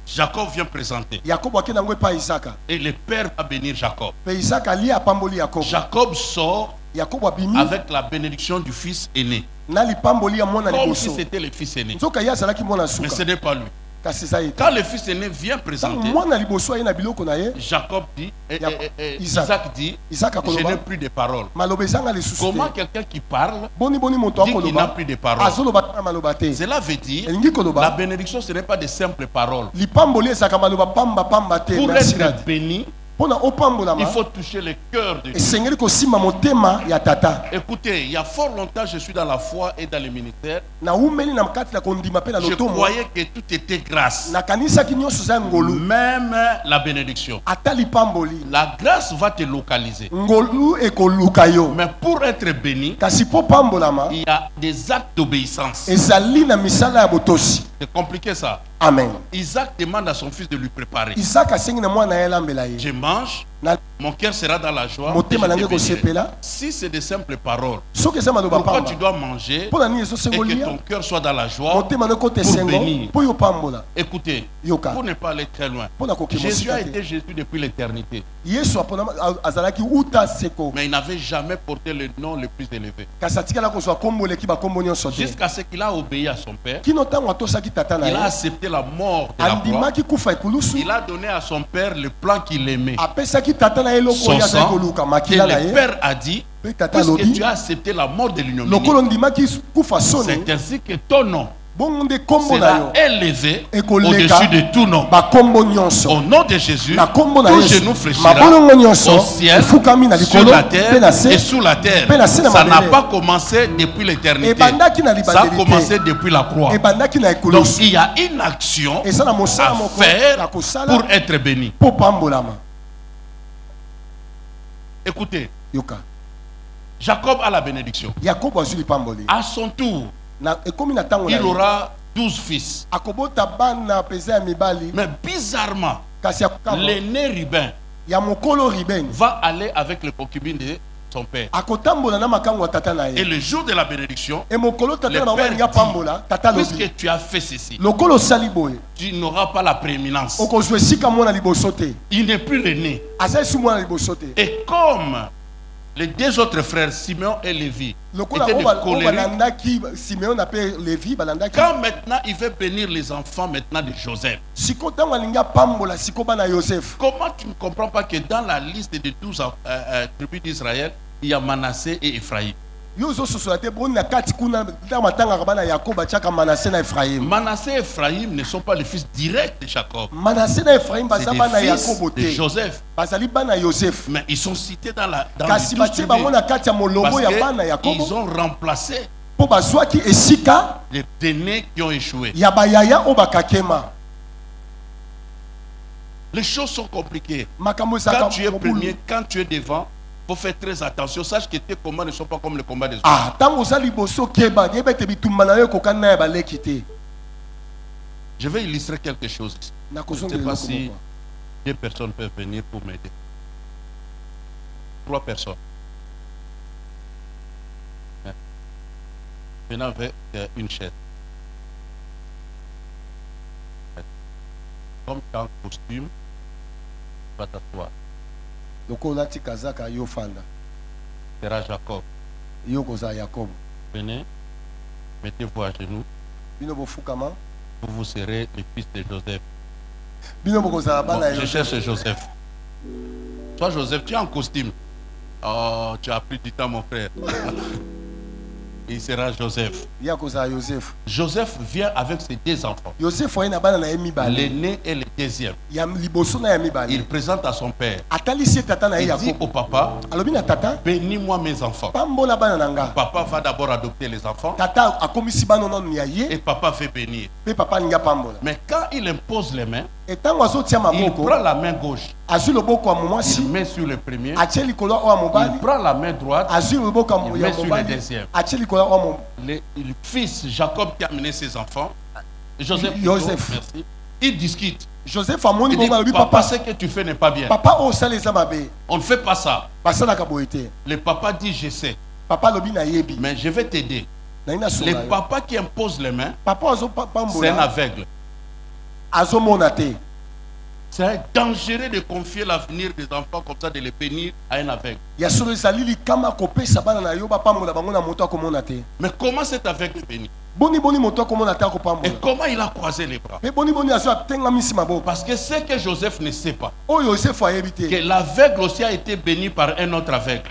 D: Jacob vient présenter. Et le père va bénir Jacob. Jacob sort avec la bénédiction du fils aîné. Comme si c'était le fils aîné. Mais ce n'est pas lui. Quand le fils aîné vient présenter, Jacob dit, Isaac dit, je n'ai plus de paroles. Comment quelqu'un qui parle dit qu'il n'a plus de paroles? Cela veut dire, la bénédiction ce n'est pas de simples paroles. Pour être béni, il faut toucher le cœur de Dieu. Écoutez, il y a fort longtemps, je suis dans la foi et dans le ministère. Je croyais que tout était grâce. Même la bénédiction. La grâce va te localiser. Mais pour être béni, il y a des actes d'obéissance. C'est compliqué ça.
A: Amen.
D: Isaac demande à son fils de lui préparer. Je mange, mon cœur sera dans la joie. Si c'est de simples paroles, pourquoi tu dois manger et que ton cœur soit dans la joie pour bénir? Écoutez, pour ne pas aller très loin, Jésus a été Jésus depuis l'éternité. Mais il n'avait jamais porté le nom le plus élevé. Jusqu'à ce qu'il a obéi à son père. Il a accepté la mort de la croix. Il a donné à son père le plan qu'il aimait. Son sang, et le père a dit, puisque tu as accepté la mort de l'ignominie, c'est ainsi que ton nom sera élevé au-dessus de tout nom. Au nom de Jésus, tout genou fléchira au ciel, sur la terre et sous la terre. Ça n'a pas commencé depuis l'éternité. Ça a commencé depuis la croix. Donc il y a une action à faire pour être béni. Écoutez, Jacob a la bénédiction. À son tour, il aura 12 fils. Mais bizarrement, l'aîné Ruben va aller avec le concubine de son père. Et le jour de la bénédiction, le père dit, puisque tu as fait ceci, tu n'auras pas la prééminence. Il n'est plus l'aîné. Et comme les deux autres frères, Simeon et Lévi, étaient des colériques, quand maintenant il veut bénir les enfants maintenant de Joseph, comment tu ne comprends pas que dans la liste des 12 tribus d'Israël, il y a Manassé et Ephraïm? Manassé et Ephraïm ne sont pas les fils directs de Jacob. C'est des fils de Joseph. Mais ils sont cités dans la parce qu'ils ont remplacé les aînés qui ont échoué. Les choses sont compliquées. Quand tu es premier, quand tu es devant, il faut faire très attention. Sache que tes combats ne sont pas comme les combats des autres. Je vais illustrer quelque chose. Je ne sais pas si 2 personnes peuvent venir pour m'aider. 3 personnes. Venant avec une chaise. Comme tu as un costume, tu vas t'asseoir. Sera Jacob. Venez. Mettez-vous à genoux. Vous serez le fils de Joseph. Bon, je cherche Joseph. Toi, Joseph, tu es en costume. Oh, tu as pris du temps, mon frère. Il sera Joseph. Joseph vient avec ses deux enfants. L'aîné et le deuxième. Il présente à son père. Il dit au papa, bénis-moi mes enfants. Papa va d'abord adopter les enfants. Et papa fait bénir. Mais quand il impose les mains, il prend la main gauche. Il met sur le premier. Il prend la main droite. Il met sur le deuxième. Le fils Jacob qui a amené ses enfants, Joseph, merci, il discute. Joseph il dit, papa, ce que tu fais n'est pas bien. On ne fait pas ça. Le papa dit, je sais, mais je vais t'aider. Le papa qui impose les mains, c'est un aveugle. C'est dangereux de confier l'avenir des enfants comme ça, de les bénir à un aveugle. Mais comment cet aveugle est béni? Et comment il a croisé les bras? Parce que ce que Joseph ne sait pas, que l'aveugle aussi a été béni par un autre aveugle.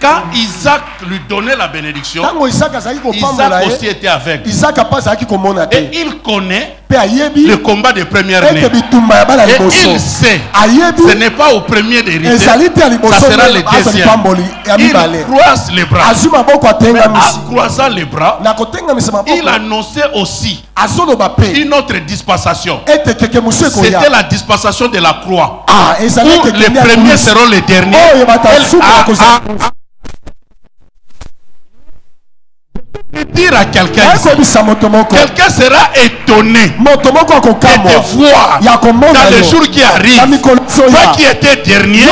D: Quand Isaac lui donnait la bénédiction, Isaac aussi était aveugle. Et il connaît le combat des premières-nés. Et il sait, ce n'est pas au premier d'hériter, ça sera le deuxième. Il croise les bras. Mais en croisant les bras, il annonçait aussi une autre dispensation. C'était la dispensation de la croix, où les premiers seront les derniers. Dire à quelqu'un, quelqu'un sera étonné de te voir dans le jour qui arrive. Toi qui étais dernier,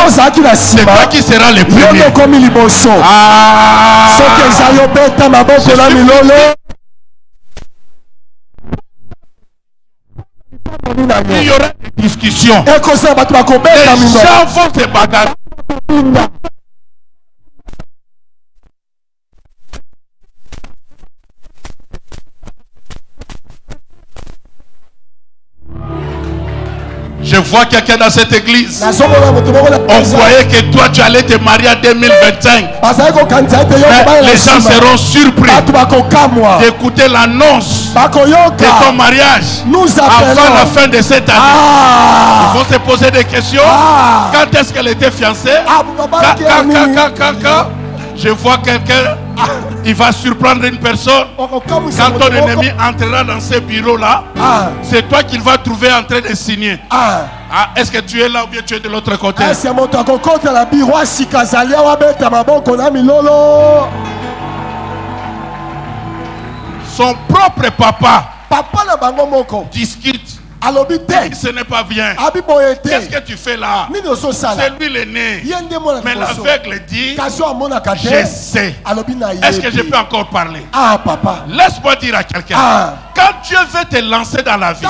D: c'est toi qui seras le premier. Il y aura des discussions. Les gens vont se bagarrer. Je vois quelqu'un dans cette église. On voyait que toi tu allais te marier en 2025. Mais les gens seront surpris d'écouter l'annonce de ton mariage avant la fin de cette année. Ils vont se poser des questions. Quand est-ce qu'elle était fiancée? Quand je vois quelqu'un, il va surprendre une personne. Quand ton ennemi entrera dans ce bureau-là, c'est toi qu'il va trouver en train de signer. Est-ce que tu es là ou bien tu es de l'autre côté? Son propre papa discute. Ce n'est pas bien. Qu'est-ce que tu fais là? C'est lui l'aîné. Mais l'aveugle dit, je sais. Est-ce que je peux encore parler? Laisse-moi dire à quelqu'un. Quand Dieu veut te lancer dans la vie,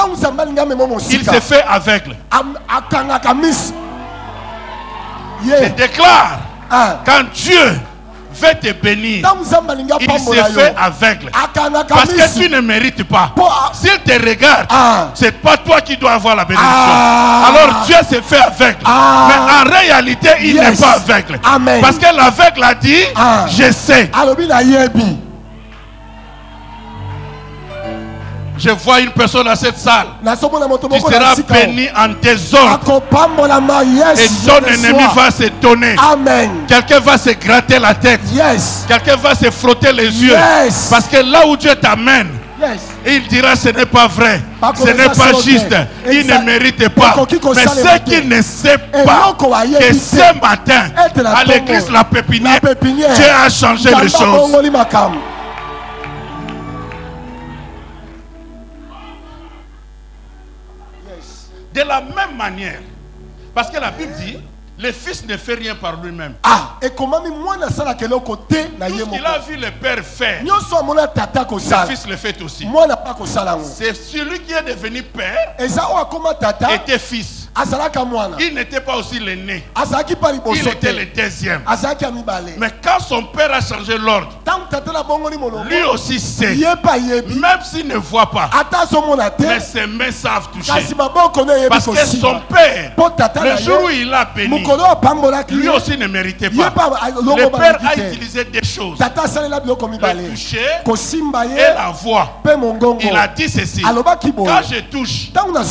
D: il se fait aveugle. Je déclare, quand Dieu veut te bénir, il se fait aveugle. Parce que tu ne mérites pas. S'il te regarde, c'est pas toi qui dois avoir la bénédiction. Alors Dieu se fait aveugle. Mais en réalité, il n'est pas aveugle. Parce que l'aveugle a dit, je sais. Je vois une personne dans cette salle. Tu seras béni en désordre. Et ton ennemi va s'étonner. Quelqu'un va se gratter la tête. Quelqu'un va se frotter les yeux. Parce que là où Dieu t'amène, il dira ce n'est pas vrai. Ce n'est pas juste. Il ne mérite pas. Mais ce qu'il ne sait pas, que ce matin, à l'église La Pépinière, Dieu a changé les choses. De la même manière, parce que la Bible dit, le fils ne fait rien par lui-même. Tout ce qu'il a vu le père faire, le fils le fait aussi. C'est celui qui est devenu père était fils. Il n'était pas aussi l'aîné. Il était le deuxième. Mais quand son père a changé l'ordre, lui aussi sait. Même s'il ne voit pas, mais ses mains savent toucher. Parce que son père, le jour où il a béni, lui aussi ne méritait pas. Le père a utilisé des choses. Le toucher et la voix. Il a dit ceci. Quand je touche,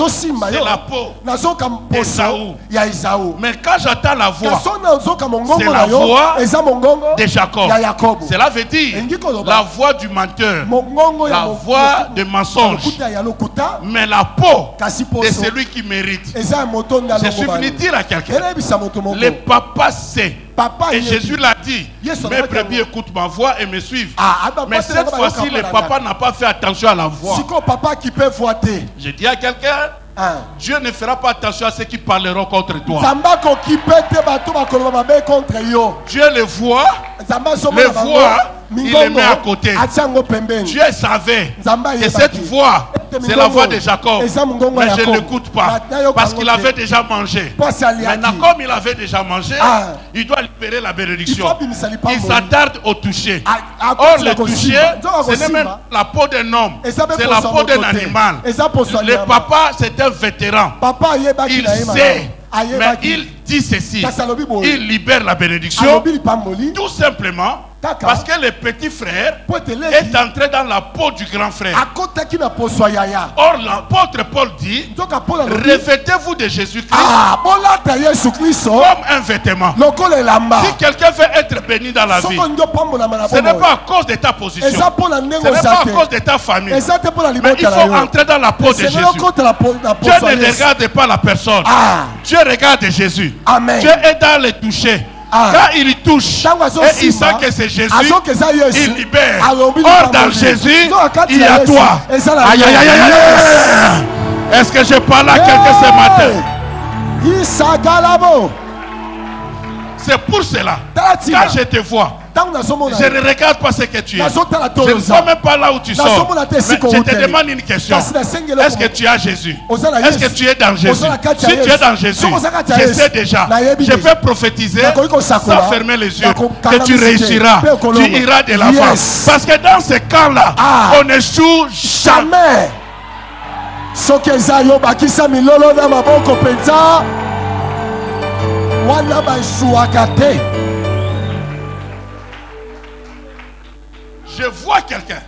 D: c'est la peau d'Ésaü. Mais quand j'entends la voix, c'est la voix de Jacob. Cela veut dire la voix du menteur, la voix de mensonge. Mais la peau de celui qui mérite. Je suis venu dire à quelqu'un, le papa sait. Et Jésus l'a dit, mes brebis écoutent ma voix et me suivent. Mais cette fois-ci, le papa n'a pas fait attention à la voix. Je dis à quelqu'un, Dieu ne fera pas attention à ceux qui parleront contre toi. Dieu le voit, il le met à côté. Dieu savait que cette voix, c'est la voix de Jacob. Mais je ne l'écoute pas parce qu'il avait déjà mangé. Maintenant, comme il avait déjà mangé, il doit libérer la bénédiction. Il s'attarde au toucher. Or, le toucher, ce n'est même la peau d'un homme, c'est la peau d'un animal. Le papa, c'est un vétéran. Il sait. Mais il dit ceci, il libère la bénédiction tout simplement parce que le petit frère est entré dans la peau du grand frère. Or l'apôtre Paul dit, revêtez-vous de Jésus-Christ comme un vêtement. Si quelqu'un veut être béni dans la vie, ce n'est pas à cause de ta position, ce n'est pas à cause de ta famille, mais il faut entrer dans la peau de Jésus. Dieu ne regarde pas la personne, Dieu regarde Jésus.
A: Amen.
D: Dieu est dans le toucher. Quand il touche et il sent que c'est Jésus, il libère. Or dans Jésus, il y a toi. Aïe aïe aïe aïe. Est-ce que je parle à quelqu'un ce matin? C'est pour cela, quand je te vois, je ne regarde pas ce que tu es. Je ne vois même pas là où tu sors. Mais je te demande une question. Est-ce que tu as Jésus? Est-ce que tu es dans Jésus? Si tu es dans Jésus, je sais déjà. Je peux prophétiser sans fermer les yeux que tu réussiras. Tu iras de l'avant. Parce que dans ce camp-là, on n'échoue jamais. Je vois quelqu'un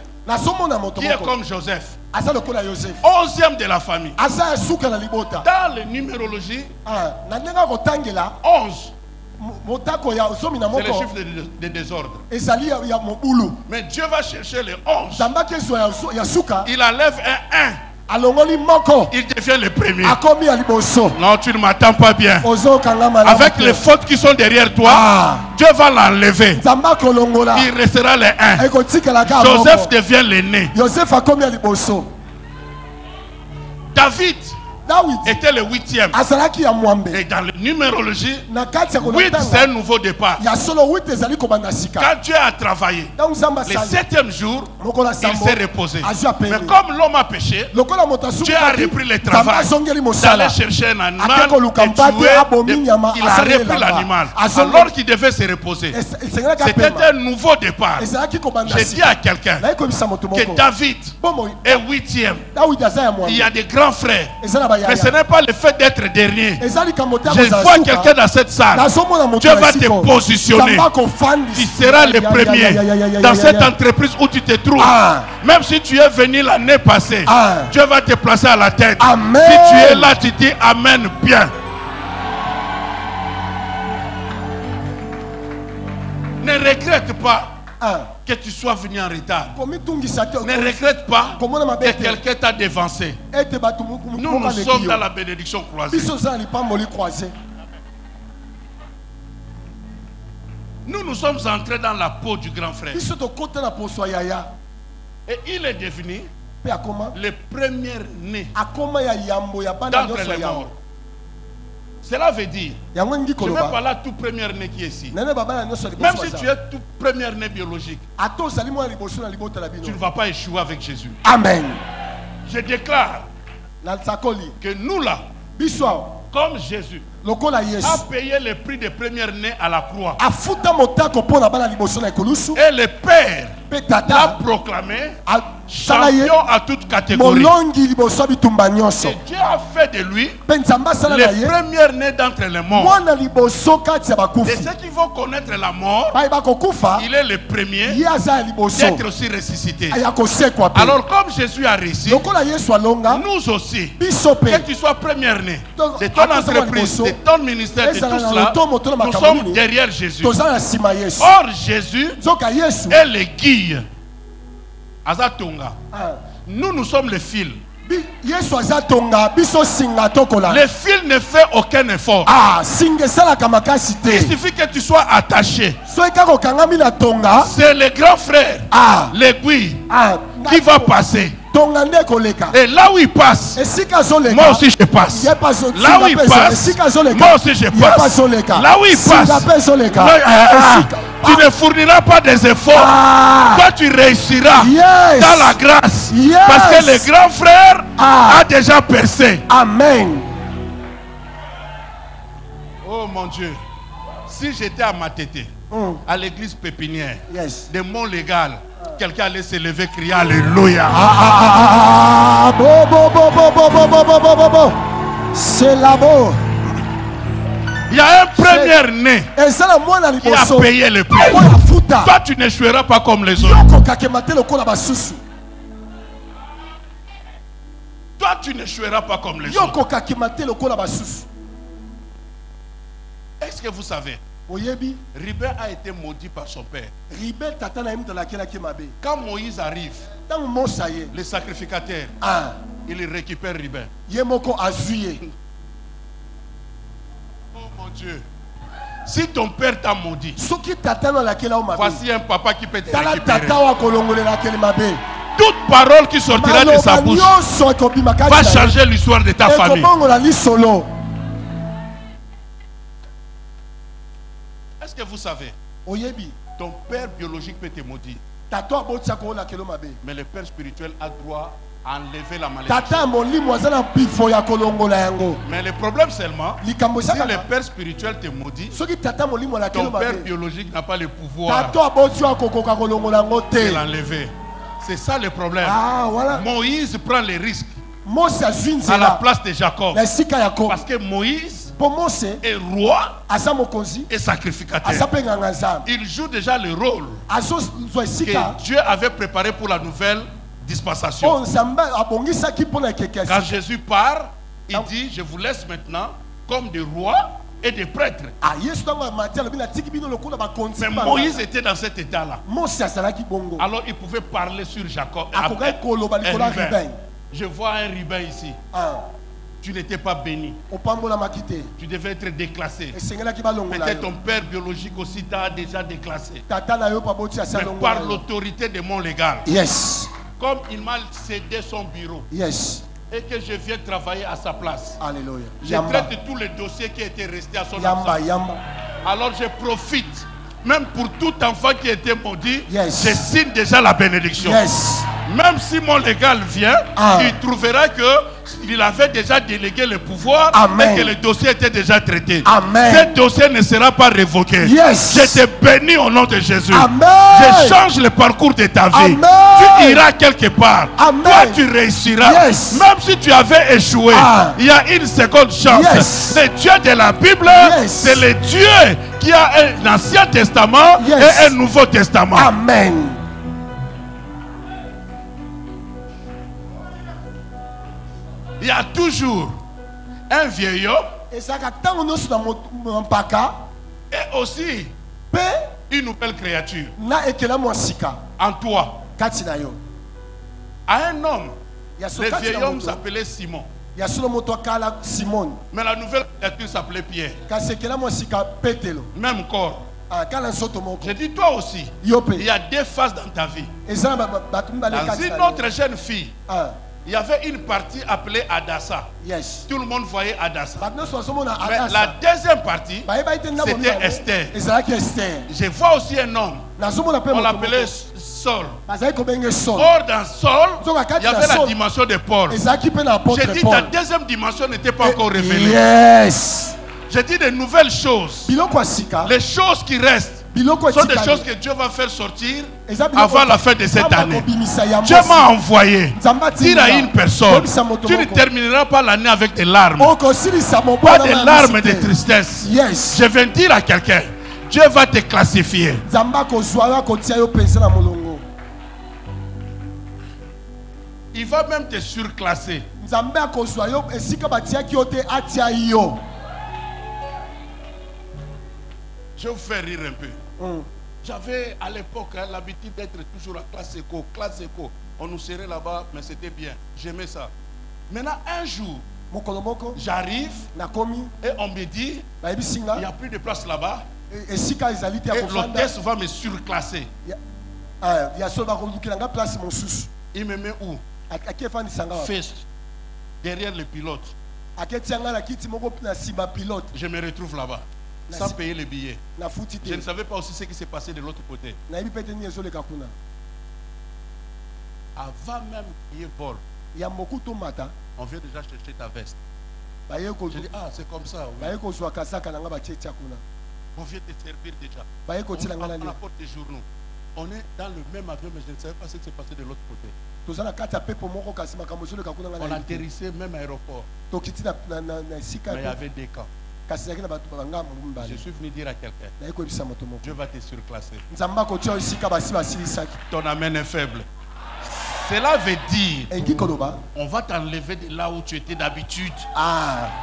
D: qui est comme Joseph, 11e de la famille. Dans la numérologie, 11, c'est le chiffre de désordre. Mais Dieu va chercher le 11. Il enlève un 1. Il devient le premier. Non, tu ne m'attends pas bien. Avec les fautes qui sont derrière toi, Dieu va l'enlever. Il restera le 1. Joseph devient l'aîné. David était le 8e. Et dans la numérologie, 8 c'est un nouveau départ. Quand Dieu a travaillé, le 7e jour, il s'est reposé. Mais comme l'homme a péché, Dieu a repris le travail d'aller chercher un animal et tuer. Il a repris l'animal alors qu'il devait se reposer. C'était un nouveau départ. J'ai dit à quelqu'un que David est 8e. Il y a des grands frères. Mais ce n'est pas le fait d'être dernier. Je vois quelqu'un dans cette salle. Dieu va te positionner. Tu seras le premier dans cette entreprise où tu te trouves. Même si tu es venu l'année passée, Dieu va te placer à la tête. Si tu es là, tu dis Amen bien. Ne regrette pas que tu sois venu en retard. Ne regrette pas que quelqu'un t'a dévancé. Nous sommes dans la bénédiction croisée. Nous sommes entrés dans la peau du grand frère. Et il est devenu le premier né d'entre les morts. Cela veut dire, je ne vais pas là tout premier né qui est ici. Même si tu es tout premier né biologique, tu ne vas pas échouer avec Jésus.
A: Amen.
D: Je déclare que nous là, Comme Jésus a payé le prix de première-né à la croix. Et le Père l'a proclamé champion à toute catégorie. Et Dieu a fait de lui le premier-né d'entre les morts. Et ceux qui vont connaître la mort, il est le premier d'être aussi ressuscité. Alors comme Jésus a réussi, nous aussi, que tu sois premier-né de ton entreprise, de ton ministère, de tout cela, nous sommes derrière Jésus. Or Jésus est le guide. Azatonga. Nous sommes les fils. Le fil ne fait aucun effort. Il suffit que tu sois attaché. C'est le grand frère, l'aiguille, qui va passer. Et là où il passe, moi aussi je passe. Là où il passe, moi aussi je passe. Là où il passe, tu ne fourniras pas des efforts. Toi tu réussiras dans la grâce. Parce que le grand frère a déjà percé.
A: Amen.
D: Oh mon Dieu. Si j'étais à Matete, à l'église pépinière, de Mont-Légal, quelqu'un allait se lever, crier Alléluia.
A: C'est là-bas.
D: Il y a un premier-né qui a payé le prix. Toi, tu n'échoueras pas comme les autres. Toi, tu n'échoueras pas comme les autres. Est-ce que vous savez? Ribin a été maudit par son père. Quand Moïse arrive, le sacrificateur, il récupère Ribin. Oh mon Dieu. Si ton père t'a maudit, voici un papa qui peut te récupérer. Toute parole qui sortira de sa bouche va changer l'histoire de ta famille. Est-ce que vous savez? Ton père biologique peut te maudire. Mais le père spirituel a droit à enlever la malédiction. Mais le problème seulement, si le père spirituel te maudit, ton père biologique n'a pas le pouvoir de l'enlever. C'est ça le problème. Moïse prend les risques à la place de Jacob. Parce que Moïse est roi et sacrificateur. Il joue déjà le rôle que Dieu avait préparé pour la nouvelle dispensation. Quand Jésus part, il dit: je vous laisse maintenant comme des rois et des prêtres. Mais Moïse était dans cet état-là. Alors il pouvait parler sur Jacob. Je vois un Ribin ici. Tu n'étais pas béni. Tu devais être déclassé. Peut-être ton père biologique aussi t'a déjà déclassé. Mais par l'autorité de mon légal. Comme il m'a cédé son bureau. Et que je viens travailler à sa place.
A: Alléluia.
D: Je traite tous les dossiers qui étaient restés à son absence. Alors je profite. Même pour tout enfant qui était maudit, je signe déjà la bénédiction. Même si mon légal vient, il trouvera qu'il avait déjà délégué le pouvoir et que le dossier était déjà traité. Ce dossier ne sera pas révoqué. Je te bénis au nom de Jésus. Je change le parcours de ta vie. Tu iras quelque part. Toi, tu réussiras. Même si tu avais échoué, il y a une seconde chance. Le Dieu de la Bible, c'est le Dieu qui a un Ancien Testament et un Nouveau Testament.
A: Amen.
D: Il y a toujours un vieil homme et aussi une nouvelle créature en toi. À un homme, le vieil homme s'appelait Simon. Mais la nouvelle créature s'appelait Pierre. Même corps. Je dis toi aussi, il y a deux phases dans ta vie. Dans une autre jeune fille, Il y avait une partie appelée Adassa.
A: Yes.
D: Tout le monde voyait Adassa.
A: Mais
D: Mais la deuxième partie, c'était Esther.
A: Esther.
D: Je vois aussi un homme. On l'appelait Saul. Or, dans Saul, il y avait la dimension de Paul. J'ai dit ta deuxième dimension n'était pas encore révélée.
A: Yes.
D: J'ai dit de nouvelles choses. Les choses qui restent sont des choses que Dieu va faire sortir avant la fin de cette année. Dieu m'a envoyé dire à une personne, tu ne termineras pas l'année avec des larmes. Pas des larmes de tristesse.
A: Yes.
D: Je viens dire à quelqu'un, Dieu va te classifier. Il va même te surclasser. Je vais vous faire rire un peu. J'avais à l'époque l'habitude d'être toujours à classe éco. Classe éco. On nous serrait là-bas, mais c'était bien. J'aimais ça. Maintenant, un jour, j'arrive et on me dit, il n'y a plus de place là-bas. Et l'hôtesse va me surclasser. Il me met où? First, derrière le pilote. Je me retrouve là-bas. Sans payer le billet. Je ne savais pas aussi ce qui s'est passé de l'autre côté. Avant même qu'il y ait vol, on vient déjà chercher ta veste. Je dis, ah, c'est comme ça. Oui. On vient te servir déjà. On apporte des journaux. On est dans le même avion, mais je ne savais pas ce qui s'est passé de l'autre côté. On atterrissait même à l'aéroport. Mais il y avait des camps. Je suis venu dire à quelqu'un, Dieu va te surclasser. Ton amen est faible. Cela veut dire, on va t'enlever de là où tu étais d'habitude.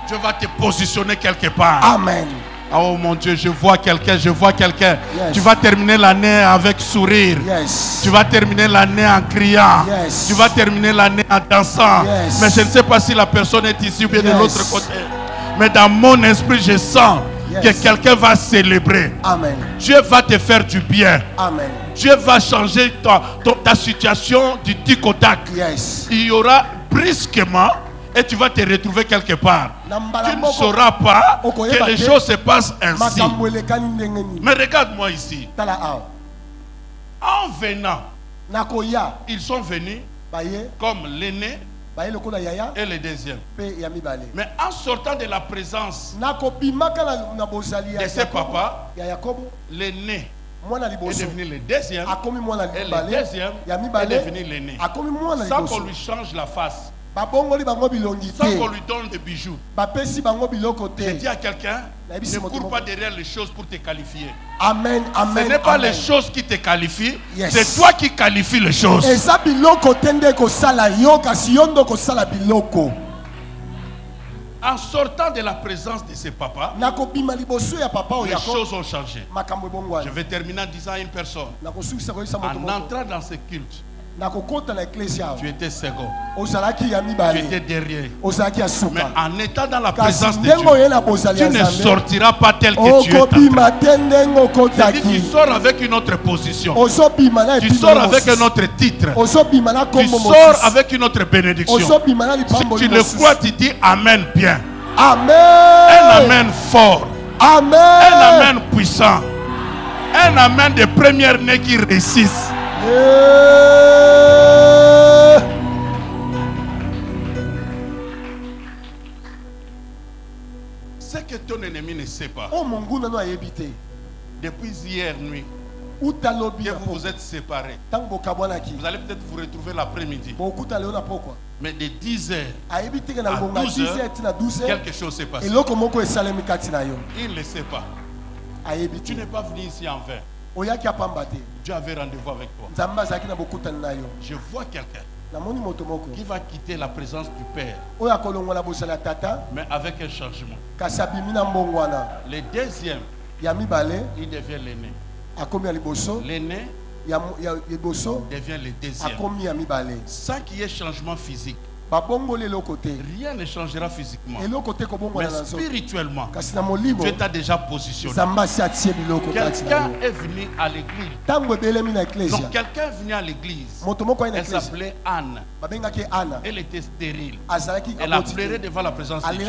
D: Dieu va te positionner quelque part.
A: Amen.
D: Oh mon Dieu, je vois quelqu'un, je vois quelqu'un. Yes. Tu vas terminer l'année avec sourire.
A: Yes.
D: Tu vas terminer l'année en criant.
A: Yes.
D: Tu vas terminer l'année en dansant.
A: Yes.
D: Mais je ne sais pas si la personne est ici ou bien de l'autre côté. Mais dans mon esprit, je sens que quelqu'un va célébrer.
A: Amen.
D: Dieu va te faire du bien.
A: Amen.
D: Dieu va changer ta situation du tic au tac.
A: Yes.
D: Il y aura brusquement et tu vas te retrouver quelque part. Tu ne sauras pas que les choses se passent ainsi. Mais regarde-moi ici. En venant, ils sont venus comme l'aîné et le deuxième. Mais en sortant de la présence de ses papas, l'aîné est devenu le deuxième et le deuxième est devenu l'aîné. Sans qu'on lui change la face, sans qu'on lui donne des bijoux. Je dis à quelqu'un, ne cours pas derrière les choses pour te qualifier.
A: Amen, amen.
D: Ce n'est pas les choses qui te qualifient, c'est toi qui qualifies les choses. En sortant de la présence de ses papas, les choses ont changé. Je vais terminer en disant à une personne, en entrant dans ce culte, tu étais second, tu étais derrière. Mais en étant dans la présence de Dieu, tu ne sortiras pas tel que tu es. Tu sors avec une autre position. Tu sors avec un autre titre. Tu sors avec une autre bénédiction. Si tu le crois, tu dis Amen bien.
A: Amen.
D: Un Amen fort.
A: Amen.
D: Un Amen puissant. Un Amen de première nez qui réussissent. Ce que ton ennemi ne sait pas, depuis hier nuit, que vous vous êtes séparés, vous allez peut-être vous retrouver l'après-midi. Mais de 10h à 12h, quelque chose s'est passé. Il ne le sait pas. Tu n'es pas venu ici en vain. Dieu avait rendez-vous avec toi. Je vois quelqu'un qui va quitter la présence du Père, mais avec un changement. Le deuxième, il devient l'aîné. L'aîné devient le deuxième. Sans qu'il y ait changement physique. Rien ne changera physiquement. Mais spirituellement, Dieu t'a déjà positionné. Quelqu'un est venu à l'église. Donc quelqu'un est venu à l'église. Elle s'appelait Anne. Elle était stérile. Elle a pleuré devant la présence de Dieu.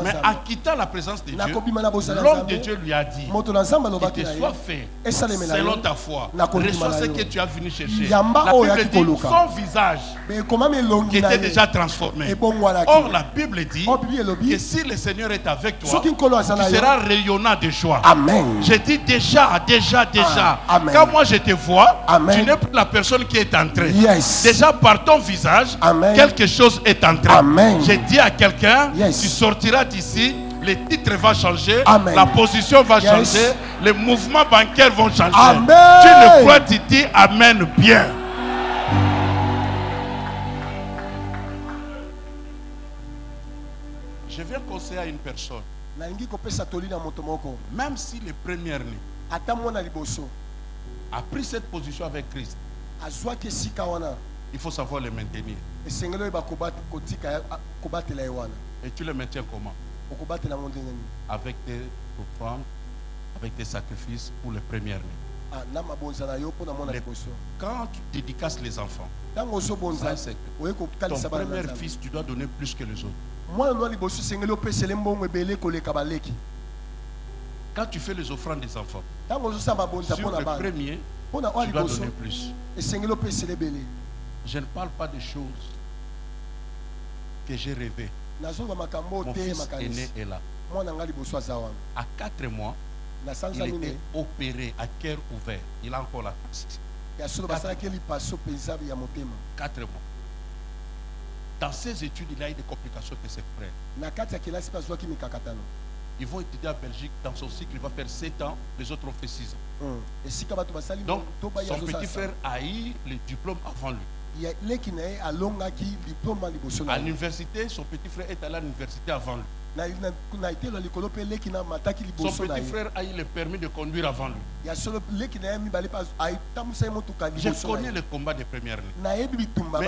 D: Mais en quittant la présence de Dieu, l'homme de Dieu lui a dit, qu'il te soit fait selon ta foi. Reçois ce que tu as venu chercher. La Bible dit son visage qui était déjà transformé. Or la Bible dit que si le Seigneur est avec toi, tu seras rayonnant de joie.
C: Amen.
D: Je dis déjà.
C: Amen.
D: Quand moi je te vois,
C: Amen.
D: tu n'es plus la personne qui est entrée.
C: Yes.
D: Déjà par ton visage,
C: Amen.
D: quelque chose est entré.
C: Amen.
D: Je dis à quelqu'un,
C: Yes.
D: tu sortiras d'ici, le titre va changer,
C: Amen.
D: la position va
C: Yes.
D: changer, les mouvements bancaires vont changer.
C: Amen.
D: Tu le crois, tu dis Amen bien. Je viens conseiller à une personne, même si les premières nuits a pris cette position avec Christ, il faut savoir le maintenir. Et tu le maintiens comment? Avec tes offrandes, avec tes sacrifices pour les premières nuits. Quand tu dédicaces les enfants, ça, c'est que ton premier fils, tu dois donner plus que les autres. Quand tu fais les offrandes des enfants, sur le premier, tu dois donner plus. Je ne parle pas des choses que j'ai rêvées. Mon fils aîné est là. À 4 mois, il était opéré à cœur ouvert. Il a encore la tête. 4 mois. Dans ses études, il a eu des complications de ses frères. Ils vont étudier en Belgique. Dans son cycle, il va faire 7 ans. Les autres ont fait 6 ans. Donc, son petit frère a eu le diplôme avant lui. À l'université, son petit frère est allé à l'université avant lui. Son petit frère a eu le permis de conduire avant lui. Je connais le combat des premières nuits. Mais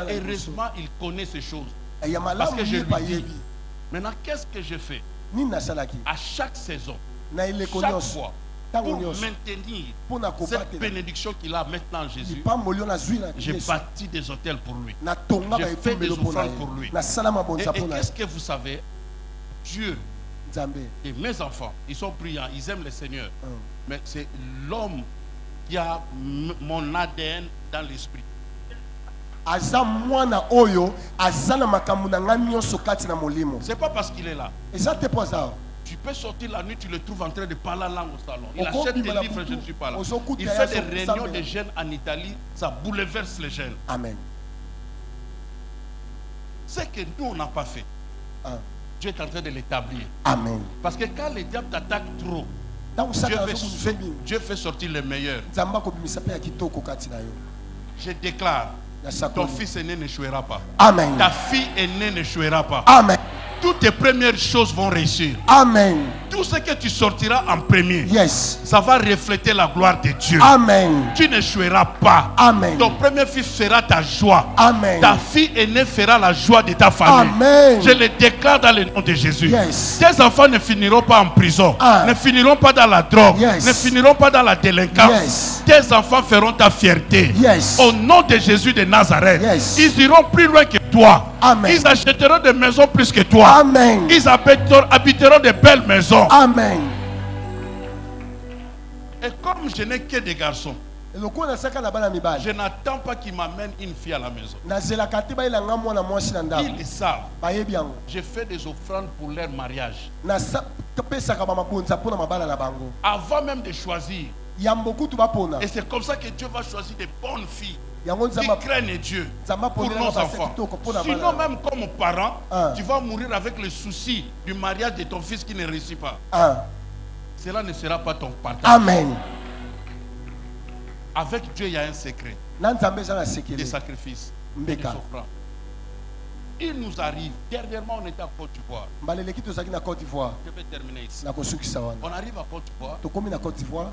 D: heureusement, il connaît ces choses. Parce que je lui dis, maintenant, qu'est-ce que je fais? À chaque saison, chaque fois, pour maintenir cette bénédiction qu'il a maintenant en Jésus, j'ai bâti des hôtels pour lui. J'ai fait des offrandes pour lui. Et qu'est-ce que vous savez? Dieu et mes enfants, ils sont priants, ils aiment le Seigneur. Mais c'est l'homme qui a mon ADN dans l'esprit. C'est pas parce qu'il est là. Tu peux sortir la nuit, tu le trouves en train de parler la langue au salon. Il achète des livres, je ne suis pas là. Il fait des réunions de jeunes en Italie, ça bouleverse les jeunes.
C: Amen.
D: Ce que nous, on n'a pas fait, Dieu est en train de l'établir.
C: Amen.
D: Parce que quand le diable t'attaque trop, Dieu fait sortir le meilleur. Je déclare, ton fils aîné n'échouera pas.
C: Amen.
D: Ta fille aînée n'échouera pas.
C: Amen.
D: Toutes tes premières choses vont réussir.
C: Amen.
D: Tout ce que tu sortiras en premier,
C: Yes.
D: ça va refléter la gloire de Dieu.
C: Amen.
D: Tu n'échoueras pas.
C: Amen.
D: Ton premier fils sera ta joie.
C: Amen.
D: Ta fille aînée fera la joie de ta famille.
C: Amen.
D: Je le déclare dans le nom de Jésus.
C: Yes.
D: Tes enfants ne finiront pas en prison.
C: Ah.
D: Ne finiront pas dans la drogue.
C: Yes.
D: Ne finiront pas dans la délinquance.
C: Yes.
D: Tes enfants feront ta fierté.
C: Yes.
D: Au nom de Jésus de Nazareth.
C: Yes.
D: Ils iront plus loin que toi.
C: Amen.
D: Ils achèteront des maisons plus que toi.
C: Amen.
D: Ils habiteront de belles maisons.
C: Amen.
D: Et comme je n'ai que des garçons, je n'attends pas qu'ils m'amènent une fille à la maison. Ils le savent. Je fais des offrandes pour leur mariage. Avant même de choisir. Et c'est comme ça que Dieu va choisir des bonnes filles qui craignent Dieu pour nos enfants. Sinon, même comme parent, tu vas mourir avec le souci du mariage de ton fils qui ne réussit pas. Cela ne sera pas ton partage.
C: Amen.
D: Avec Dieu, il y a un secret. Des sacrifices, des offrandes. Il nous arrive, dernièrement on était à Côte d'Ivoire. Je vais terminer ici. On arrive à Côte d'Ivoire.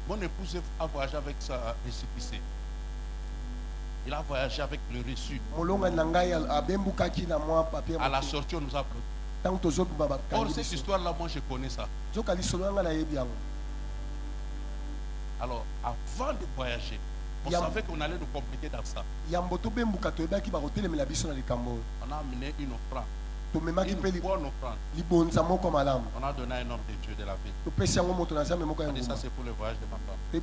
D: Mon épouse a voyagé avec sa récépissé. Il a voyagé avec le reçu. À la sortie, on nous a applaudi. Or, cette histoire-là, moi, je connais ça. Alors, avant de voyager, on savait qu'on allait nous compliquer dans ça. On a amené une offrande. Une bonne offrande. On a donné à un homme de Dieu de la vie. On a dit ça, c'est pour le voyage de ma femme. Et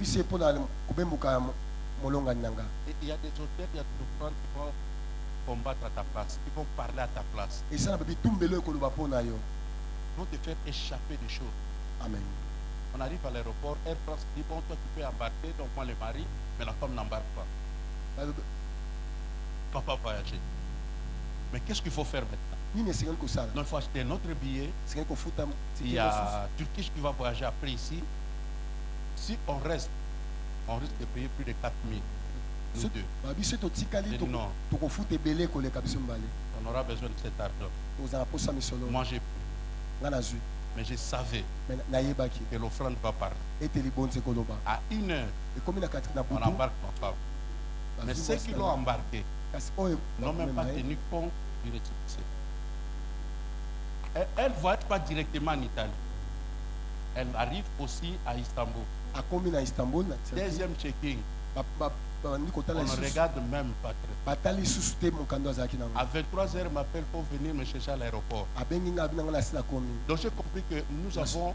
D: il y a des auteurs, il y a des offrandes qui vont combattre à ta place. Ils vont parler à ta place. Ils vont te faire échapper des choses. Amen. On arrive à l'aéroport, Air France dit, bon, toi tu peux embarquer, donc moi le mari, mais la femme n'embarque pas. Papa voyager. Mais qu'est-ce qu'il faut faire maintenant? Non, il faut acheter un autre billet. Il y a Turkish qui va voyager après ici. Si on reste, on risque de payer plus de 4 000. Nous deux. Non. On aura besoin de cet argent. Moi j'ai pris. Mais je savais que l'offrande va parler. À 1 heure, on embarque ma femme. Mais ceux qui l'ont embarqué n'ont même pas tenu compte du récépissé. Elle ne voyage pas directement en Italie. Elle arrive aussi à Istanbul. Deuxième checking. On ne regarde même pas très. À 23h, elle m'appelle pour venir me chercher à l'aéroport. Donc j'ai compris que nous avons,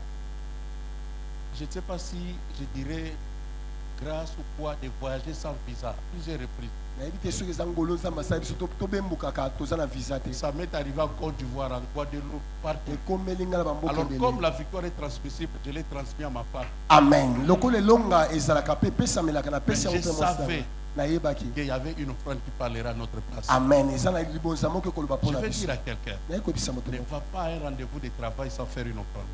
D: je ne sais pas si je dirais, grâce ou quoi, de voyager sans visa. Plusieurs reprises. Ça m'est arrivé en Côte d'Ivoire, en Guadeloupe, partout. Alors comme la victoire est transmissible, je l'ai transmis à ma femme. Amen. Je savais qu'il y avait une offrande qui parlera à notre place. Amen. Je vais dire à quelqu'un, ne va pas à un rendez-vous de travail sans faire une offrande.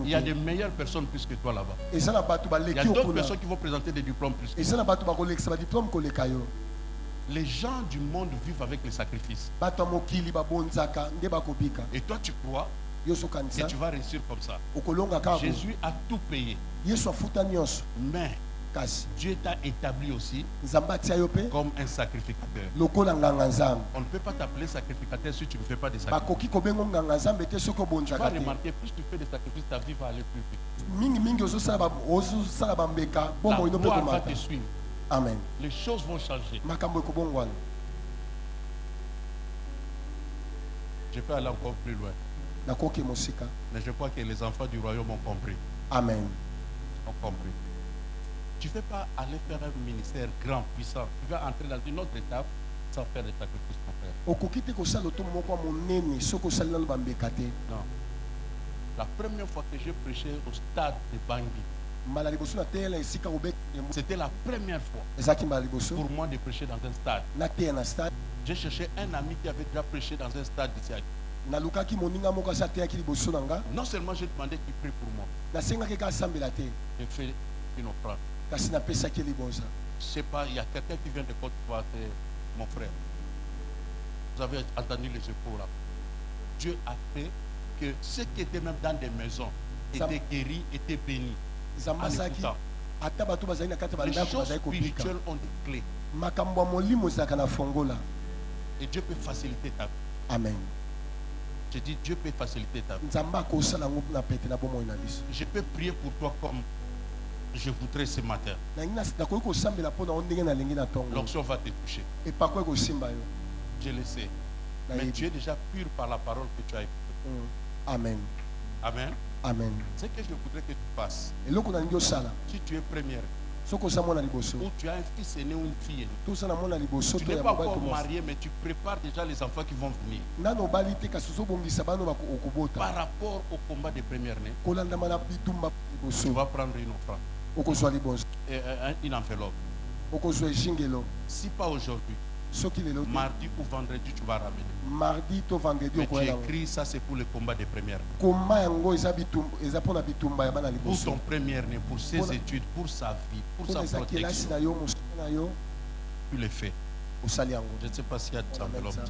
D: Il y a des meilleures personnes plus que toi là-bas. Il y a d'autres personnes qui vont présenter des diplômes plus que toi. Les gens du monde vivent avec les sacrifices. Et toi tu crois que tu vas réussir comme ça. Jésus a tout payé. Mais Dieu t'a établi aussi comme un sacrificateur. On ne peut pas t'appeler sacrificateur si tu ne fais pas des sacrifices. Tu vas remarquer, plus tu fais des sacrifices, ta vie va aller plus vite. La gloire va te suivre. Amen. Les choses vont changer. Je peux aller encore plus loin. Mais je crois que les enfants du royaume ont compris. Amen. Ont compris. Tu ne veux pas aller faire un ministère grand, puissant. Tu vas entrer dans une autre étape sans faire des sacrifices, mon frère. Non. La première fois que j'ai prêché au stade de Bangui, c'était la première fois pour moi de prêcher dans un stade. J'ai cherché un ami qui avait déjà prêché dans un stade d'ici. Non seulement j'ai demandé qu'il prie pour moi. J'ai fait une offrande. Je ne sais pas, il y a quelqu'un qui vient de Côte d'Ivoire, c'est mon frère. Vous avez entendu les échos là. Dieu a fait que ceux qui étaient même dans des maisons étaient guéris, étaient bénis. En écoutant. Les choses spirituelles ont des clés. Et Dieu peut faciliter ta vie. Amen. Je dis Dieu peut faciliter ta vie. Je peux prier pour toi comme je voudrais ce matin. L'onction va te toucher. Je le sais. Mais tu es déjà pur par la parole que tu as écoutée. Amen. Amen. Amen. C'est que je voudrais que tu fasses. Si tu es première, ou tu as un fils aîné ou une fille aînée, tu n'es pas encore marié, mais tu prépares déjà les enfants qui vont venir. Par rapport au combat des premières-nées, tu vas prendre une offrande. Une enveloppe. Si pas aujourd'hui, mardi ou vendredi, tu vas ramener. Mais tu écris, ça c'est pour le combat des premières. Pour ton première-né, pour ses études, pour sa vie, pour sa protection. Tu le fais. Je ne sais pas s'il y a des enveloppes.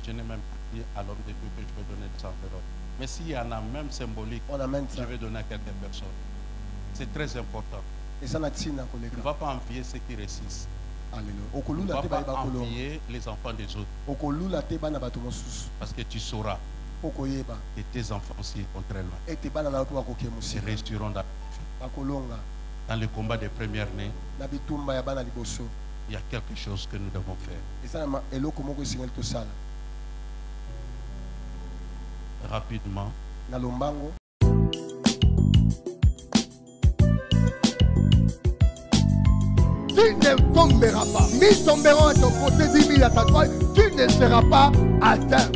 D: Je n'ai même pas dit à l'homme de Dieu que je vais donner des enveloppes. Mais s'il y en a même symbolique, je vais donner à quelques personnes. C'est très important. Tu ne vas pas envier ceux qui réussissent. Tu ne vas pas envier les enfants des autres. Parce que tu sauras que tes enfants aussi sont très loin. Ils réussiront dans le combat des premières-nés. Il y a quelque chose que nous devons faire. Rapidement.
A: Tu ne tomberas pas. 1000 tomberont à ton côté, 10 000 à ta droite. Tu ne seras pas atteint.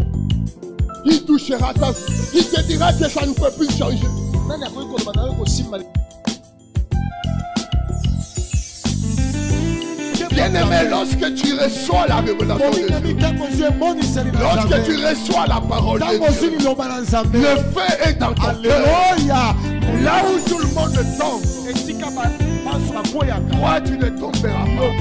A: Il touchera ta vie. Il te dira que ça ne peut plus changer. Bien-aimé, lorsque tu reçois la révélation de Dieu, lorsque tu reçois la parole de Dieu, le feu est dans ton cœur. Là où tout le monde tombe, toi tu ne tomberas pas.